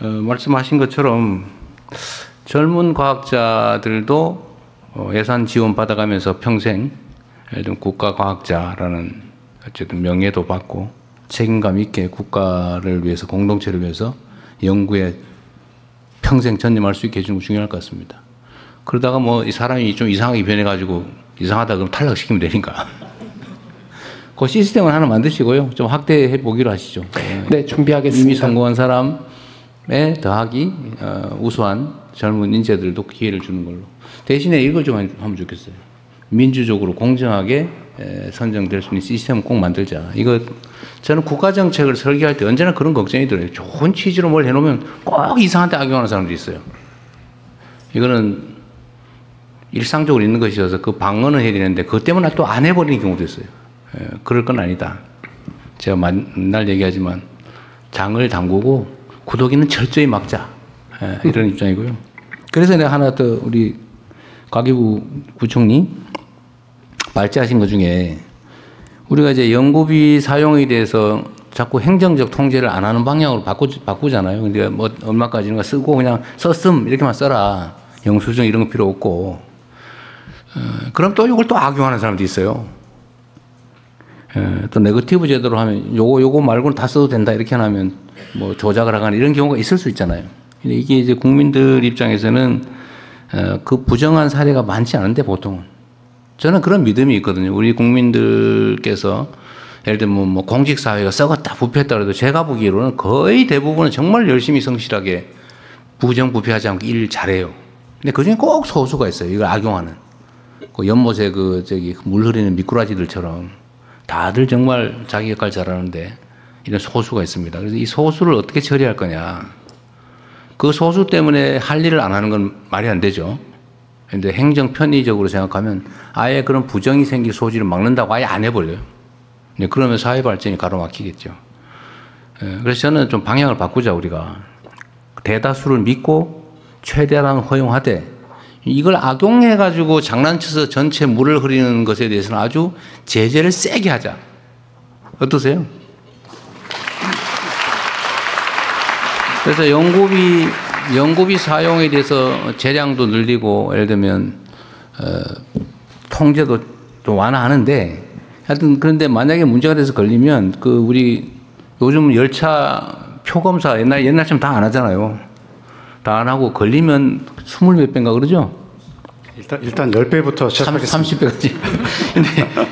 말씀하신 것처럼 젊은 과학자들도 예산 지원 받아가면서 평생 예를 들면 국가과학자라는 어쨌든 명예도 받고 책임감 있게 국가를 위해서 공동체를 위해서 연구에 평생 전념할 수 있게 해주는 거 중요할 것 같습니다. 그러다가 뭐 이 사람이 좀 이상하게 변해가지고 이상하다 그러면 탈락시키면 되니까. 그 시스템을 하나 만드시고요. 좀 확대해 보기로 하시죠.
네, 준비하겠습니다.
이미 성공한 사람에 더하기 우수한 젊은 인재들도 기회를 주는 걸로. 대신에 이걸 좀 하면 좋겠어요. 민주적으로 공정하게 선정될 수 있는 시스템을 꼭 만들자. 이거 저는 국가정책을 설계할 때 언제나 그런 걱정이 들어요. 좋은 취지로 뭘 해놓으면 꼭 이상한 데 악용하는 사람들이 있어요. 이거는 일상적으로 있는 것이어서 그 방어는 해야 되는데 그것 때문에 또 안 해버리는 경우도 있어요. 그럴 건 아니다. 제가 맨날 얘기하지만 장을 담그고 구더기는 철저히 막자. 이런 입장이고요. 그래서 내가 하나 더 우리 가계부 부총리 발제하신 것 중에 우리가 이제 연구비 사용에 대해서 자꾸 행정적 통제를 안 하는 방향으로 바꾸잖아요. 근데 뭐 얼마까지는 쓰고 그냥 썼음 이렇게만 써라. 영수증 이런 거 필요 없고. 그럼 또 이걸 또 악용하는 사람도 있어요. 또 네거티브 제도로 하면 요거 말고는 다 써도 된다 이렇게 하면 뭐 조작을 하거나 이런 경우가 있을 수 있잖아요. 근데 이게 이제 국민들 입장에서는 그 부정한 사례가 많지 않은데 보통은 저는 그런 믿음이 있거든요. 우리 국민들께서 예를 들면 뭐 공직사회가 썩었다 부패했다 그래도 제가 보기로는 거의 대부분은 정말 열심히 성실하게 부정부패하지 않고 일 잘해요. 근데 그중에 꼭 소수가 있어요. 이걸 악용하는. 그 연못에 물 흐리는 미꾸라지들처럼 다들 정말 자기 역할 잘하는데 이런 소수가 있습니다. 그래서 이 소수를 어떻게 처리할 거냐. 그 소수 때문에 할 일을 안 하는 건 말이 안 되죠. 근데 행정 편의적으로 생각하면 아예 그런 부정이 생길 소지를 막는다고 아예 안 해버려요. 그러면 사회 발전이 가로막히겠죠. 그래서 저는 좀 방향을 바꾸자 우리가. 대다수를 믿고 최대한 허용하되 이걸 악용해가지고 장난쳐서 전체 물을 흐리는 것에 대해서는 아주 제재를 세게 하자. 어떠세요? 그래서 연구비 사용에 대해서 재량도 늘리고 예를 들면 통제도 좀 완화하는데 하여튼 그런데 만약에 문제가 돼서 걸리면 그 우리 요즘 열차 표검사 옛날처럼 다 안 하잖아요. 다 안 하고 걸리면 20몇 배인가 그러죠?
일단 10배부터 시작하겠습니다.
30배까지.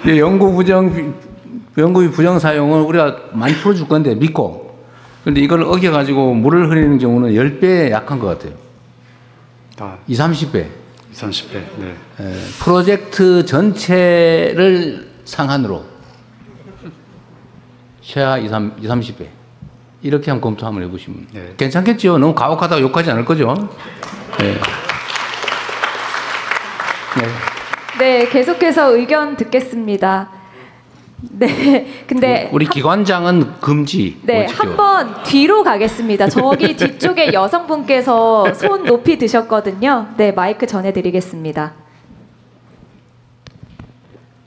근데 연구비 부정 사용은 우리가 많이 풀어줄 건데 믿고. 근데 이걸 어겨가지고 물을 흐리는 경우는 10배 약한 것 같아요. 30배.
30배. 네.
프로젝트 전체를 상한으로 최하 30배. 이렇게 한번 검토 한번 해보시면 괜찮겠죠? 너무 가혹하다고 욕하지 않을 거죠? 네.
네, 계속해서 의견 듣겠습니다. 네, 근데
우리 기관장은 금지.
네,
원칙적으로.
한번 뒤로 가겠습니다. 저기 뒤쪽에 여성분께서 손 높이 드셨거든요. 네, 마이크 전해드리겠습니다.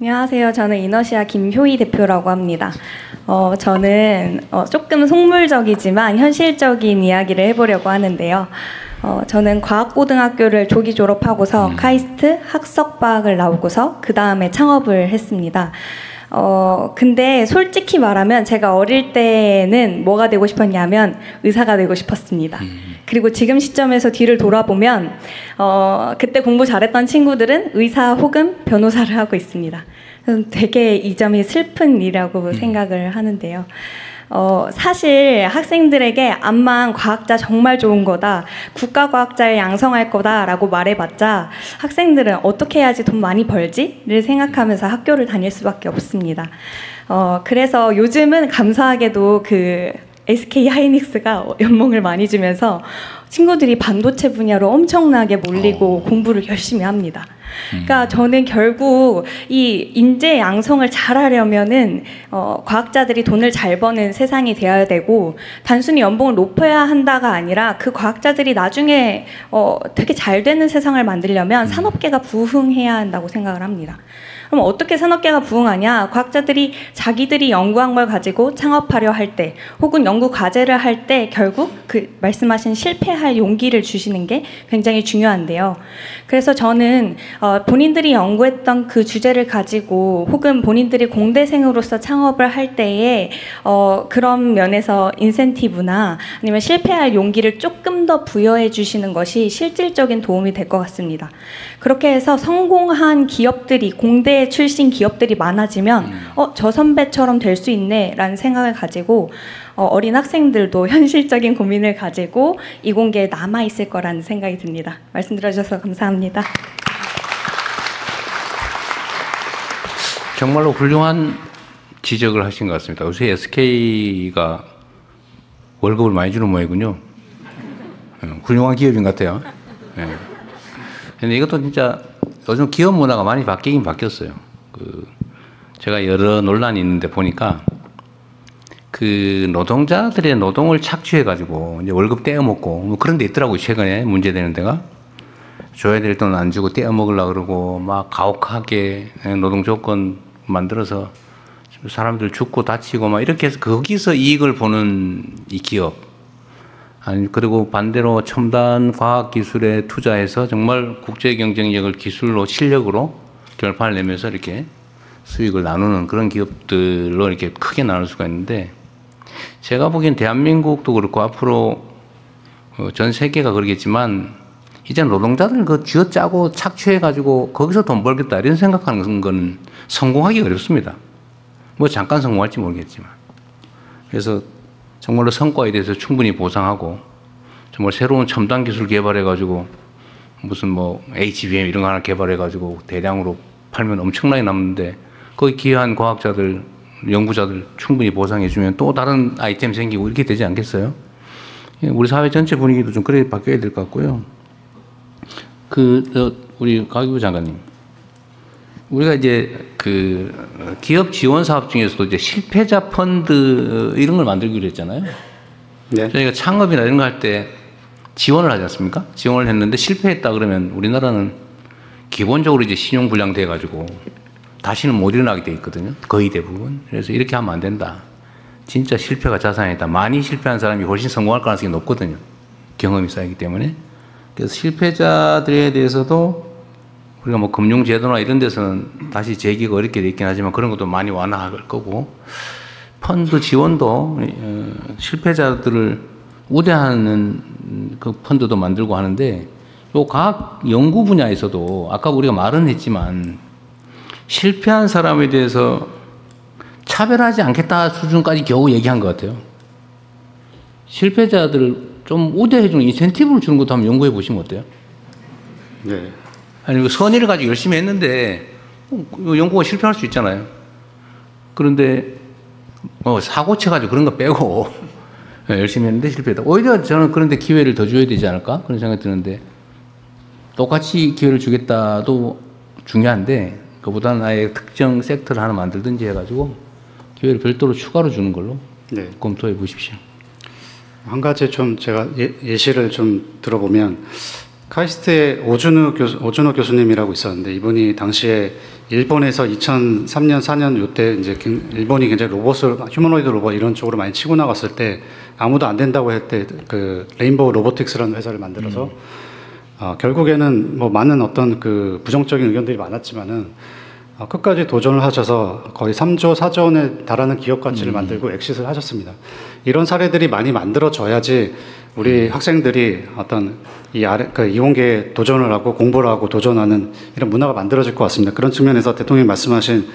안녕하세요. 저는 이너시아 김효희 대표라고 합니다. 저는 조금 속물적이지만 현실적인 이야기를 해보려고 하는데요. 저는 과학고등학교를 조기 졸업하고서 카이스트 학석과학을 나오고서 그 다음에 창업을 했습니다. 근데 솔직히 말하면 제가 어릴 때는 뭐가 되고 싶었냐면 의사가 되고 싶었습니다. 그리고 지금 시점에서 뒤를 돌아보면 그때 공부 잘했던 친구들은 의사 혹은 변호사를 하고 있습니다. 되게 이 점이 슬픈 일이라고 생각을 하는데요. 사실 학생들에게 암만 과학자 정말 좋은 거다, 국가과학자를 양성할 거다라고 말해봤자 학생들은 어떻게 해야지 돈 많이 벌지를 생각하면서 학교를 다닐 수밖에 없습니다. 그래서 요즘은 감사하게도 그 SK 하이닉스가 연봉을 많이 주면서 친구들이 반도체 분야로 엄청나게 몰리고 공부를 열심히 합니다. 그러니까 저는 결국 이 인재 양성을 잘하려면은 과학자들이 돈을 잘 버는 세상이 되어야 되고, 단순히 연봉을 높여야 한다가 아니라 그 과학자들이 나중에 되게 잘 되는 세상을 만들려면 산업계가 부흥해야 한다고 생각을 합니다. 그럼 어떻게 산업계가 부흥하냐? 과학자들이 자기들이 연구한 걸 가지고 창업하려 할 때, 혹은 연구 과제를 할 때 결국 그 말씀하신 실패할 용기를 주시는 게 굉장히 중요한데요. 그래서 저는 본인들이 연구했던 그 주제를 가지고, 혹은 본인들이 공대생으로서 창업을 할 때에 그런 면에서 인센티브나 아니면 실패할 용기를 조금 더 부여해 주시는 것이 실질적인 도움이 될 것 같습니다. 그렇게 해서 성공한 기업들이, 공대 출신 기업들이 많아지면 저 선배처럼 될 수 있네 라는 생각을 가지고 어린 학생들도 현실적인 고민을 가지고 이공계에 남아있을 거라는 생각이 듭니다. 말씀 들어주셔서 감사합니다.
정말로 훌륭한 지적을 하신 것 같습니다. 요새 SK가 월급을 많이 주는 모양이군요. 훌륭한 기업인 것 같아요. 근데 이것도 진짜 요즘 기업 문화가 많이 바뀌긴 바뀌었어요. 제가 여러 논란이 있는데 보니까 그 노동자들의 노동을 착취해가지고 이제 월급 떼어먹고 뭐 그런 데 있더라고요. 최근에 문제되는 데가. 줘야 될 돈 안 주고 떼어먹으려고 그러고 막 가혹하게 노동 조건 만들어서 사람들 죽고 다치고 막 이렇게 해서 거기서 이익을 보는 이 기업. 아니, 그리고 반대로 첨단 과학 기술에 투자해서 정말 국제 경쟁력을 기술로 실력으로 결판을 내면서 이렇게 수익을 나누는 그런 기업들로 이렇게 크게 나눌 수가 있는데, 제가 보기엔 대한민국도 그렇고 앞으로 전 세계가 그러겠지만 이제 노동자들은 그 쥐어짜고 착취해가지고 거기서 돈 벌겠다 이런 생각하는 건 성공하기 어렵습니다. 뭐 잠깐 성공할지 모르겠지만. 그래서 정말로 성과에 대해서 충분히 보상하고 정말 새로운 첨단 기술 개발해가지고 무슨 뭐 HBM 이런 거 하나 개발해가지고 대량으로 팔면 엄청나게 남는데 거기 기여한 과학자들, 연구자들 충분히 보상해주면 또 다른 아이템 생기고 이렇게 되지 않겠어요? 우리 사회 전체 분위기도 좀 그래 바뀌어야 될 것 같고요. 우리 가기부 장관님, 우리가 이제 그 기업 지원 사업 중에서도 이제 실패자 펀드 이런 걸 만들기로 했잖아요. 네. 저희가 창업이나 이런 거 할 때 지원을 하지 않습니까? 지원을 했는데 실패했다 그러면 우리나라는 기본적으로 이제 신용불량 돼가지고 다시는 못 일어나게 돼 있거든요. 거의 대부분. 그래서 이렇게 하면 안 된다. 진짜 실패가 자산이다. 많이 실패한 사람이 훨씬 성공할 가능성이 높거든요. 경험이 쌓이기 때문에. 그래서 실패자들에 대해서도 우리가 뭐 금융제도나 이런 데서는 다시 재기가 어렵게 돼 있긴 하지만 그런 것도 많이 완화할 거고, 펀드 지원도 실패자들을 우대하는 그 펀드도 만들고 하는데, 요 과학 연구 분야에서도 아까 우리가 말은 했지만 실패한 사람에 대해서 차별하지 않겠다 수준까지 겨우 얘기한 것 같아요. 실패자들을 좀 우대해주는 인센티브를 주는 것도 한번 연구해 보시면 어때요?
네.
아니, 선의를 가지고 열심히 했는데 연구가 실패할 수 있잖아요. 그런데 사고 쳐가지고 그런 거 빼고 열심히 했는데 실패했다. 오히려 저는 그런데 기회를 더 줘야 되지 않을까? 그런 생각이 드는데, 똑같이 기회를 주겠다도 중요한데 그보다는 아예 특정 섹터를 하나 만들든지 해가지고 기회를 별도로 추가로 주는 걸로
네.
검토해 보십시오.
한 가지 좀 제가 예시를 좀 들어보면 카이스트의 오준호 교수님이라고 있었는데 이분이 당시에 일본에서 2003년 4년 요때 이제 일본이 굉장히 휴머노이드 로봇 이런 쪽으로 많이 치고 나갔을 때 아무도 안 된다고 할 때 그 레인보우 로보틱스라는 회사를 만들어서 결국에는 뭐 많은 어떤 그 부정적인 의견들이 많았지만은 끝까지 도전을 하셔서 거의 3조, 4조 원에 달하는 기업 가치를 만들고 엑싯을 하셨습니다. 이런 사례들이 많이 만들어져야지 우리 학생들이 어떤 이공계에 도전을 하고 공부를 하고 도전하는 이런 문화가 만들어질 것 같습니다. 그런 측면에서 대통령이 말씀하신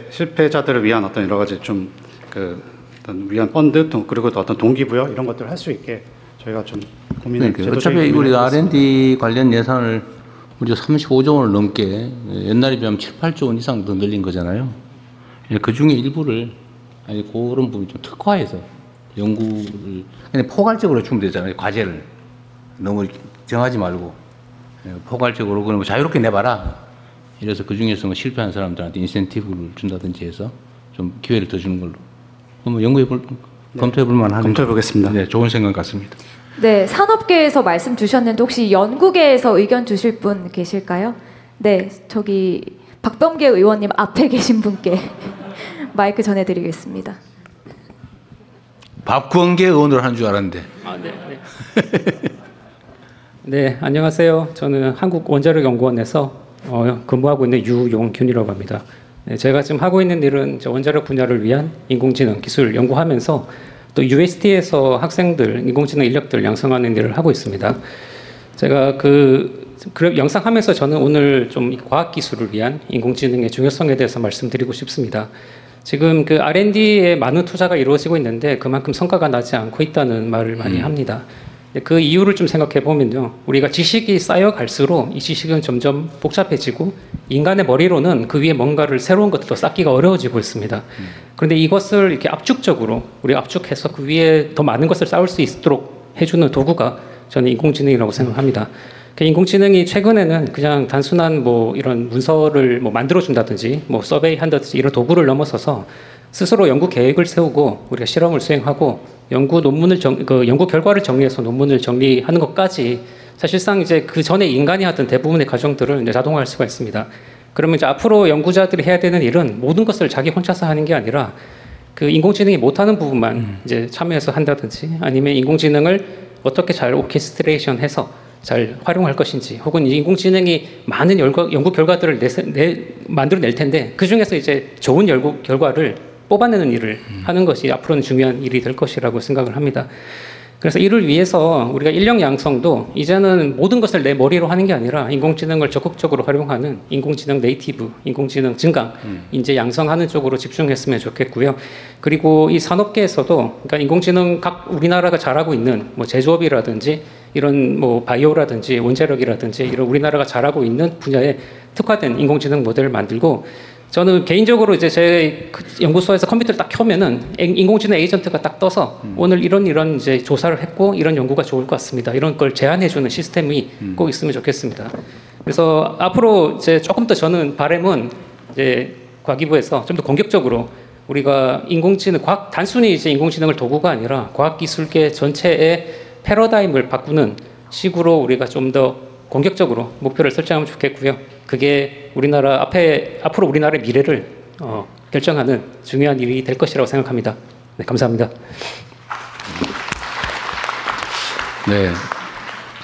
실패자들을 위한 어떤 여러 가지 좀 어떤 위한 펀드 그리고 또 어떤 동기부여 이런 것들을 할 수 있게 저희가 좀 고민을
어차피 우리가 R&D 관련 예산을 우리가 35조 원을 넘게 옛날에 비하면 7, 8조 원 이상 더 늘린 거잖아요. 그 중에 일부를 그런 부분 좀 특화해서 연구를 그냥 포괄적으로 주면 되잖아요. 과제를 너무 정하지 말고 포괄적으로 그럼 자유롭게 내봐라. 이래서 그 중에서 뭐 실패한 사람들한테 인센티브를 준다든지 해서 좀 기회를 더 주는 걸로. 그럼 검토해볼 만한.
검토해보겠습니다.
네, 좋은 생각 같습니다.
네, 산업계에서 말씀 주셨는데 혹시 연구계에서 의견 주실 분 계실까요? 네, 저기 박범계 의원님 앞에 계신 분께 마이크 전해드리겠습니다.
박범계 의원으로 한 줄 알았는데.
네, 안녕하세요. 저는 한국원자력연구원에서 근무하고 있는 유용균이라고 합니다. 네, 제가 지금 하고 있는 일은 원자력 분야를 위한 인공지능 기술 연구하면서 또 UST에서 학생들 인공지능 인력들 양성하는 일을 하고 있습니다. 제가 그 영상 하면서 저는 오늘 좀 과학기술을 위한 인공지능의 중요성에 대해서 말씀드리고 싶습니다. 지금 그 R&D에 많은 투자가 이루어지고 있는데 그만큼 성과가 나지 않고 있다는 말을 많이 합니다. 그 이유를 좀 생각해 보면요, 우리가 지식이 쌓여갈수록 이 지식은 점점 복잡해지고 인간의 머리로는 그 위에 뭔가를 새로운 것들도 쌓기가 어려워지고 있습니다. 그런데 이것을 이렇게 압축적으로 우리가 압축해서 그 위에 더 많은 것을 쌓을 수 있도록 해주는 도구가 저는 인공지능이라고 생각합니다. 인공지능이 최근에는 그냥 단순한 뭐 이런 문서를 뭐 만들어준다든지 뭐 서베이 한다든지 이런 도구를 넘어서서 스스로 연구 계획을 세우고 우리가 실험을 수행하고 연구 결과를 정리해서 논문을 정리하는 것까지 사실상 이제 그 전에 인간이 하던 대부분의 과정들을 이제 자동화할 수가 있습니다. 그러면 이제 앞으로 연구자들이 해야 되는 일은 모든 것을 자기 혼자서 하는 게 아니라 그 인공지능이 못하는 부분만 이제 참여해서 한다든지 아니면 인공지능을 어떻게 잘 오케스트레이션해서 잘 활용할 것인지 혹은 인공지능이 많은 연구 결과들을 만들어낼 텐데 그 중에서 이제 좋은 연구 결과를 뽑아내는 일을 하는 것이 앞으로는 중요한 일이 될 것이라고 생각을 합니다. 그래서 이를 위해서 우리가 인력 양성도 이제는 모든 것을 내 머리로 하는 게 아니라 인공지능을 적극적으로 활용하는 인공지능 네이티브, 인공지능 증강, 인재 양성하는 쪽으로 집중했으면 좋겠고요. 그리고 이 산업계에서도 그러니까 인공지능 우리나라가 잘하고 있는 뭐 제조업이라든지 이런 뭐 바이오라든지 원자력이라든지 이런 우리나라가 잘하고 있는 분야에 특화된 인공지능 모델을 만들고 저는 개인적으로 이제 제 연구소에서 컴퓨터를 딱 켜면은 인공지능 에이전트가 딱 떠서 오늘 이런 이제 조사를 했고 이런 연구가 좋을 것 같습니다. 이런 걸 제안해주는 시스템이 꼭 있으면 좋겠습니다. 그래서 앞으로 이제 조금 더 저는 바람은 이제 과기부에서 좀 더 공격적으로 우리가 단순히 이제 인공지능을 도구가 아니라 과학기술계 전체의 패러다임을 바꾸는 식으로 우리가 좀 더 공격적으로 목표를 설정하면 좋겠고요. 그게 앞으로 우리나라의 미래를 결정하는 중요한 일이 될 것이라고 생각합니다. 네, 감사합니다.
네,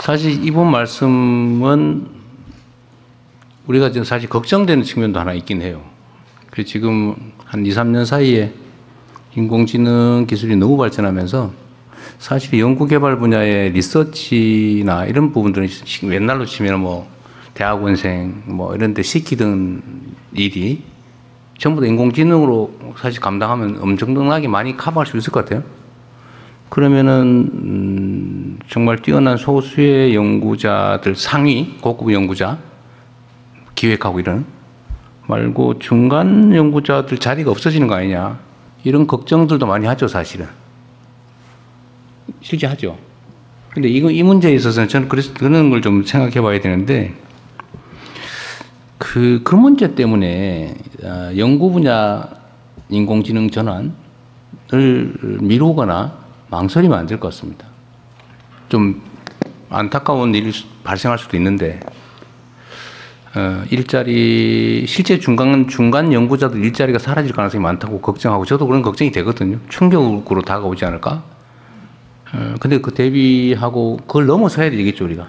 사실 이번 말씀은 우리가 지금 사실 걱정되는 측면도 하나 있긴 해요. 그래서 지금 한 2, 3년 사이에 인공지능 기술이 너무 발전하면서 사실 연구개발 분야의 리서치나 이런 부분들은 옛날로 치면 뭐 대학원생 뭐 이런 데 시키던 일이 전부 다 인공지능으로 사실 감당하면 엄청나게 많이 커버할 수 있을 것 같아요. 그러면은 정말 뛰어난 소수의 연구자들 상위 고급 연구자 기획하고 이런 말고 중간 연구자들 자리가 없어지는 거 아니냐 이런 걱정들도 많이 하죠. 사실은 실제 하죠. 근데 이 문제에 있어서는 저는 그런 걸 좀 생각해 봐야 되는데 그 문제 때문에 연구 분야 인공지능 전환을 미루거나 망설이면 안 될 것 같습니다. 좀 안타까운 일이 발생할 수도 있는데 일자리 실제 중간 연구자들 일자리가 사라질 가능성이 많다고 걱정하고 저도 그런 걱정이 되거든요. 충격으로 다가오지 않을까? 근데 그 대비하고 그걸 넘어서야 되겠죠 우리가.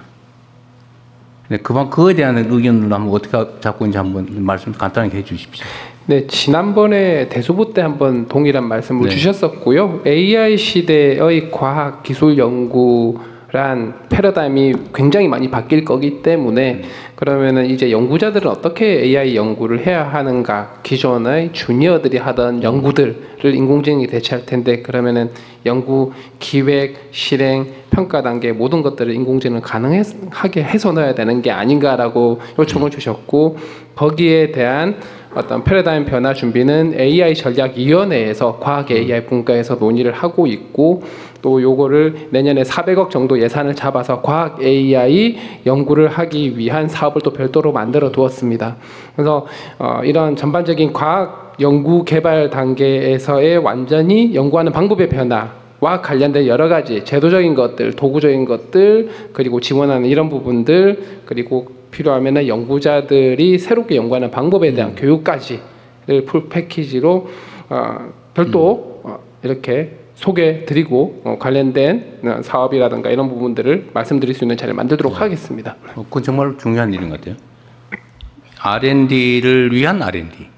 네, 그에 대한 의견을 한번 어떻게 잡고 있는지 한번 말씀 간단하게 해주십시오.
네, 지난번에 대소부 때 한번 동일한 말씀을
네.
주셨었고요. AI 시대의 과학 기술 연구란 패러다임이 굉장히 많이 바뀔 거기 때문에 그러면은 이제 연구자들은 어떻게 AI 연구를 해야 하는가? 기존의 주니어들이 하던 연구들을 인공지능이 대체할 텐데 그러면은 연구 기획, 실행, 평가 단계 모든 것들을 인공지능 가능하게 해서 넣어야 되는 게 아닌가라고 요청을 주셨고 거기에 대한 어떤 패러다임 변화 준비는 AI 전략위원회에서 과학 AI 분과에서 논의를 하고 있고 또 요거를 내년에 400억 정도 예산을 잡아서 과학 AI 연구를 하기 위한 사업을 또 별도로 만들어 두었습니다. 그래서 이런 전반적인 과학 연구 개발 단계에서의 완전히 연구하는 방법의 변화와 관련된 여러 가지 제도적인 것들, 도구적인 것들, 그리고 지원하는 이런 부분들, 그리고 필요하면 연구자들이 새롭게 연구하는 방법에 대한 교육까지를 풀 패키지로 별도 이렇게 소개드리고 관련된 사업이라든가 이런 부분들을 말씀드릴 수 있는 자리를 만들도록 하겠습니다.
그건 정말 중요한 일인 것 같아요. R&D를 위한 R&D,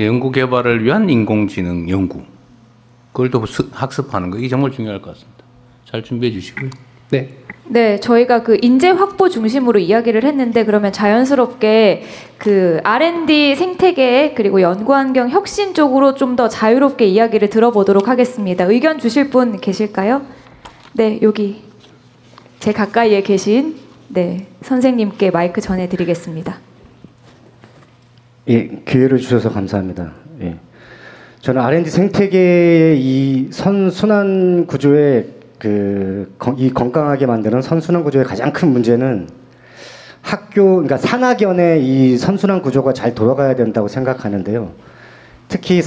연구 개발을 위한 인공지능 연구, 그걸 또 학습하는 거 이게 정말 중요할 것 같습니다. 잘 준비해 주시고요.
네.
네, 저희가 그 인재 확보 중심으로 이야기를 했는데 그러면 자연스럽게 그 R&D 생태계 그리고 연구 환경 혁신 쪽으로 좀 더 자유롭게 이야기를 들어보도록 하겠습니다. 의견 주실 분 계실까요? 네, 여기 제 가까이에 계신 네, 선생님께 마이크 전해드리겠습니다.
예, 기회를 주셔서 감사합니다. 예. 저는 R&D 생태계의 이 선순환 구조의 이 건강하게 만드는 선순환 구조의 가장 큰 문제는 그러니까 산학연의 이 선순환 구조가 잘 돌아가야 된다고 생각하는데요. 특히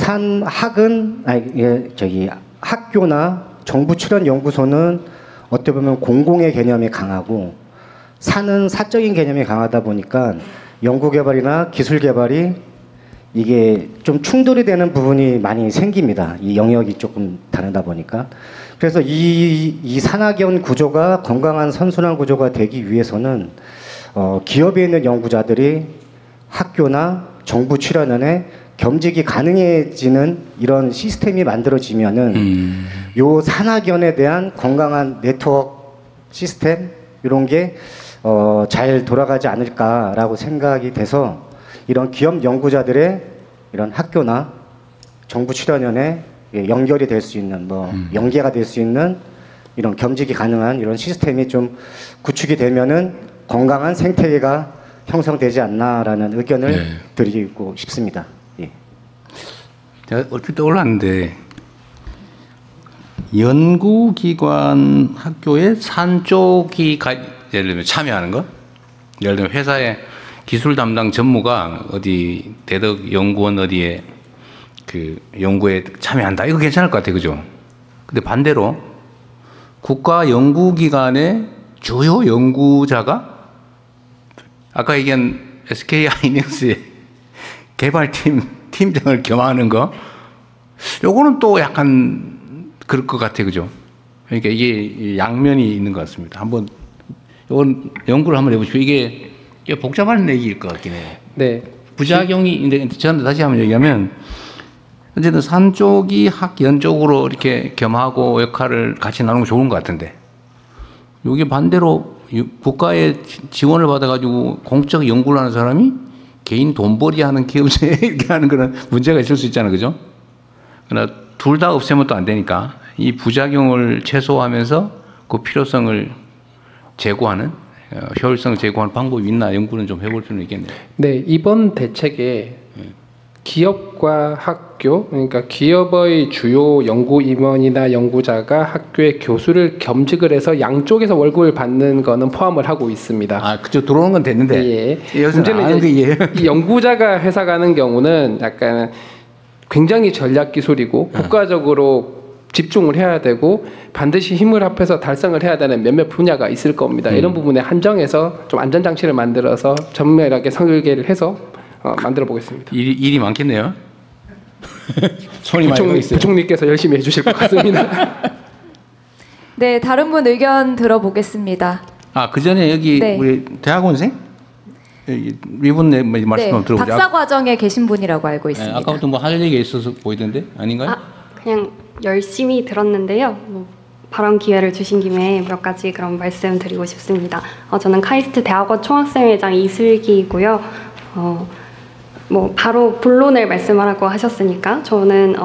학교나 정부 출연 연구소는 어떻게 보면 공공의 개념이 강하고 산은 사적인 개념이 강하다 보니까 연구 개발이나 기술 개발이 이게 좀 충돌이 되는 부분이 많이 생깁니다. 이 영역이 조금 다르다 보니까. 그래서 이 산학연 구조가 건강한 선순환 구조가 되기 위해서는 기업에 있는 연구자들이 학교나 정부 출연원에 겸직이 가능해지는 이런 시스템이 만들어지면은 요 산학연에 대한 건강한 네트워크 시스템 이런 게 잘 돌아가지 않을까라고 생각이 돼서 이런 기업 연구자들의 이런 학교나 정부 출연연에 연결이 될 수 있는 연계가 될 수 있는 이런 겸직이 가능한 이런 시스템이 좀 구축이 되면은 건강한 생태계가 형성되지 않나라는 의견을 드리고 싶습니다. 예.
제가 얼핏 떠올랐는데 연구기관 학교에 산 쪽이 예를 들면 참여하는 거, 예를 들면 회사에 기술 담당 전무가 어디 대덕 연구원 어디에 그 연구에 참여한다. 이거 괜찮을 것 같아요. 그죠? 근데 반대로 국가 연구기관의 주요 연구자가 아까 얘기한 SK 하이닉스의 개발팀 팀장을 겸하는 거, 요거는 또 약간 그럴 것 같아요. 그죠? 그러니까 이게 양면이 있는 것 같습니다. 한번 이건 연구를 한번 해보시고 이게 복잡한 얘기일 것 같긴 해요.
네.
부작용이 저한테 다시 한번 얘기하면 어쨌든 산 쪽이 학연 쪽으로 이렇게 겸하고 역할을 같이 나누면 좋은 것 같은데 여기 반대로 국가의 지원을 받아가지고 공적 연구를 하는 사람이 개인 돈벌이 하는 기업체 이렇게 하는 그런 문제가 있을 수 있잖아요. 그죠? 그러나 둘 다 없애면 또 안 되니까 이 부작용을 최소화하면서 그 필요성을 제고하는 효율성을 제고하는 방법이 있나 연구는 좀 해볼 필요는 있겠네요.
네, 이번 대책에 기업과 학교, 그러니까 기업의 주요 연구 임원이나 연구자가 학교의 교수를 겸직을 해서 양쪽에서 월급을 받는 거는 포함을 하고 있습니다.
아, 그쪽 들어오는 건 됐는데.
예. 문제는 이제 이 연구자가 회사 가는 경우는 약간 굉장히 전략 기술이고 국가적으로 집중을 해야 되고 반드시 힘을 합해서 달성을 해야 되는 몇몇 분야가 있을 겁니다. 이런 부분에 한정해서 좀 안전장치를 만들어서 전면하게 설계를 해서 만들어 보겠습니다.
일이 많겠네요. 손이 많이 가 있어요.
부총리께서 열심히 해주실 것 같습니다.
네, 다른 분 의견 들어보겠습니다.
아, 그 전에 여기
네.
우리 대학원생 이분 말씀 한번 들어보죠.
박사 과정에 계신 분이라고 알고 있습니다.
아까부터 뭐 할 얘기가 있어서 보이던데 아닌가요?
그냥 열심히 들었는데요. 발언 기회를 주신 김에 몇 가지 그런 말씀드리고 싶습니다. 저는 카이스트 대학원 총학생회장 이슬기이고요. 바로 본론을 말씀하라고 하셨으니까 저는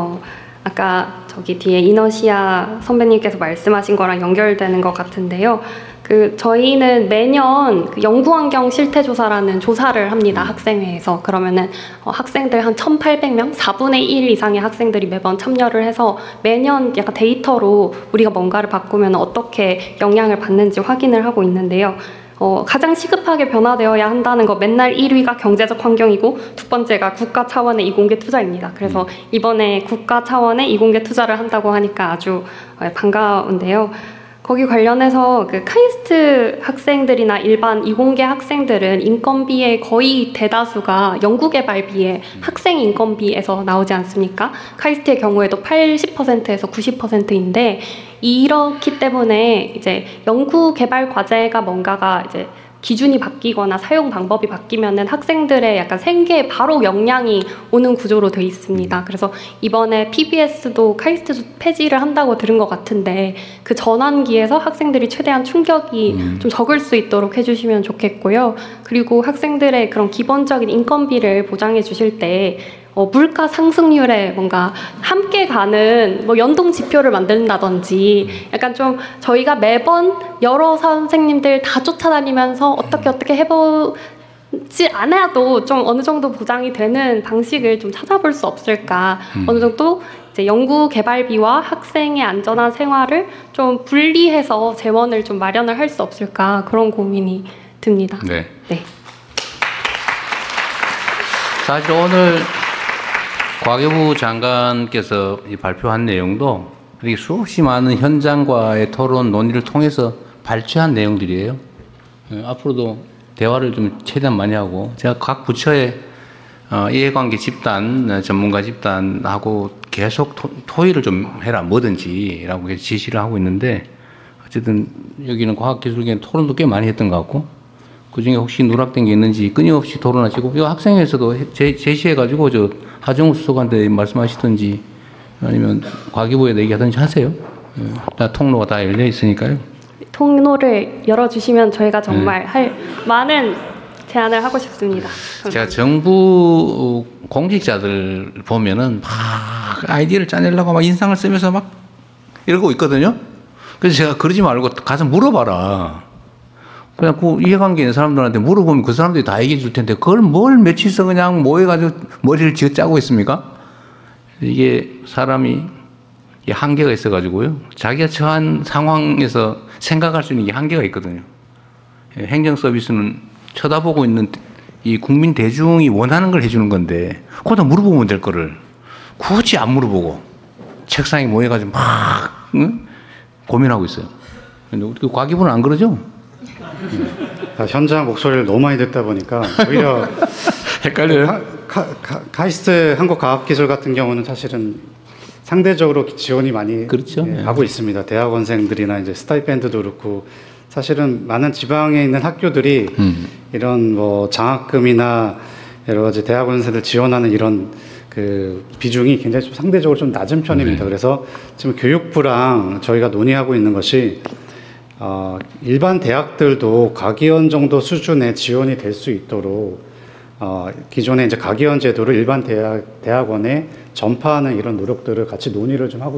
아까 저기 뒤에 이너시아 선배님께서 말씀하신 거랑 연결되는 것 같은데요. 저희는 매년 연구환경 실태조사라는 조사를 합니다. 학생회에서. 그러면은 학생들 한 1,800명, 4분의 1 이상의 학생들이 매번 참여를 해서 매년 약간 데이터로 우리가 뭔가를 바꾸면 어떻게 영향을 받는지 확인을 하고 있는데요. 가장 시급하게 변화되어야 한다는 거 맨날 1위가 경제적 환경이고 두 번째가 국가 차원의 이공계 투자입니다. 그래서 이번에 국가 차원의 이공계 투자를 한다고 하니까 아주 반가운데요. 거기 관련해서 카이스트 학생들이나 일반 이공계 학생들은 인건비의 거의 대다수가 연구개발비의 학생 인건비에서 나오지 않습니까? 카이스트의 경우에도 80%에서 90%인데 이렇기 때문에 이제 연구개발 과제가 뭔가가 이제 기준이 바뀌거나 사용 방법이 바뀌면은 학생들의 약간 생계에 바로 영향이 오는 구조로 돼 있습니다. 그래서 이번에 PBS도 카이스트 폐지를 한다고 들은 것 같은데 그 전환기에서 학생들이 최대한 충격이 좀 적을 수 있도록 해주시면 좋겠고요. 그리고 학생들의 그런 기본적인 인건비를 보장해 주실 때 물가 상승률에 뭔가 함께 가는 연동 지표를 만든다든지 약간 좀 저희가 매번 여러 선생님들 다 쫓아다니면서 어떻게 해보지 않아도 좀 어느 정도 보장이 되는 방식을 좀 찾아볼 수 없을까. 어느 정도 이제 연구 개발비와 학생의 안전한 생활을 좀 분리해서 재원을 좀 마련을 할 수 없을까 그런 고민이 듭니다.
네.
네.
사실 오늘 과교부 장관께서 발표한 내용도 수없이 많은 현장과의 토론 논의를 통해서 발췌한 내용들이에요. 앞으로도 대화를 좀 최대한 많이 하고 제가 각 부처의 이해관계 집단, 전문가 집단하고 계속 토의를 좀 해라 뭐든지라고 지시를 하고 있는데 어쨌든 여기는 과학기술계는 토론도 꽤 많이 했던 것 같고 그중에 혹시 누락된 게 있는지 끊임없이 토론하시고 이 학생회에서도 제시해가지고 저 하정우 수석한테 말씀하시든지 아니면 과기부에 얘기하든지 하세요. 다 통로가 다 열려 있으니까요.
통로를 열어주시면 저희가 정말 할 많은 제안을 하고 싶습니다. 감사합니다.
제가 정부 공직자들 보면은 막 아이디어를 짜내려고 막 인상을 쓰면서 막 이러고 있거든요. 그래서 제가 그러지 말고 가서 물어봐라. 그냥 그 이해관계 있는 사람들한테 물어보면 그 사람들이 다 얘기해 줄 텐데 그걸 뭘 며칠서 그냥 모여가지고 머리를 쥐어짜고 있습니까? 이게 사람이 한계가 있어가지고요. 자기가 처한 상황에서 생각할 수 있는 게 한계가 있거든요. 행정 서비스는 쳐다보고 있는 이 국민 대중이 원하는 걸 해주는 건데 그거다 물어보면 될 거를 굳이 안 물어보고 책상에 모여가지고 막 고민하고 있어요. 근데 우리 과기부는 안 그러죠?
현장 목소리를 너무 많이 듣다 보니까 오히려
헷갈려요.
카이스트 한국과학기술 같은 경우는 사실은 상대적으로 지원이 많이
그렇죠.
하고 있습니다. 대학원생들이나 이제 스타이펜드도 그렇고 사실은 많은 지방에 있는 학교들이 이런 뭐 장학금이나 여러 가지 대학원생들 지원하는 이런 그 비중이 굉장히 좀 상대적으로 좀 낮은 편입니다. 그래서 지금 교육부랑 저희가 논의하고 있는 것이 일반 대학들도 가기원 정도 수준의 지원이 될 수 있도록 기존의 이제 가기원 제도를 일반 대학원에 전파하는 이런 노력들을 같이 논의를 좀 하고 있습니다.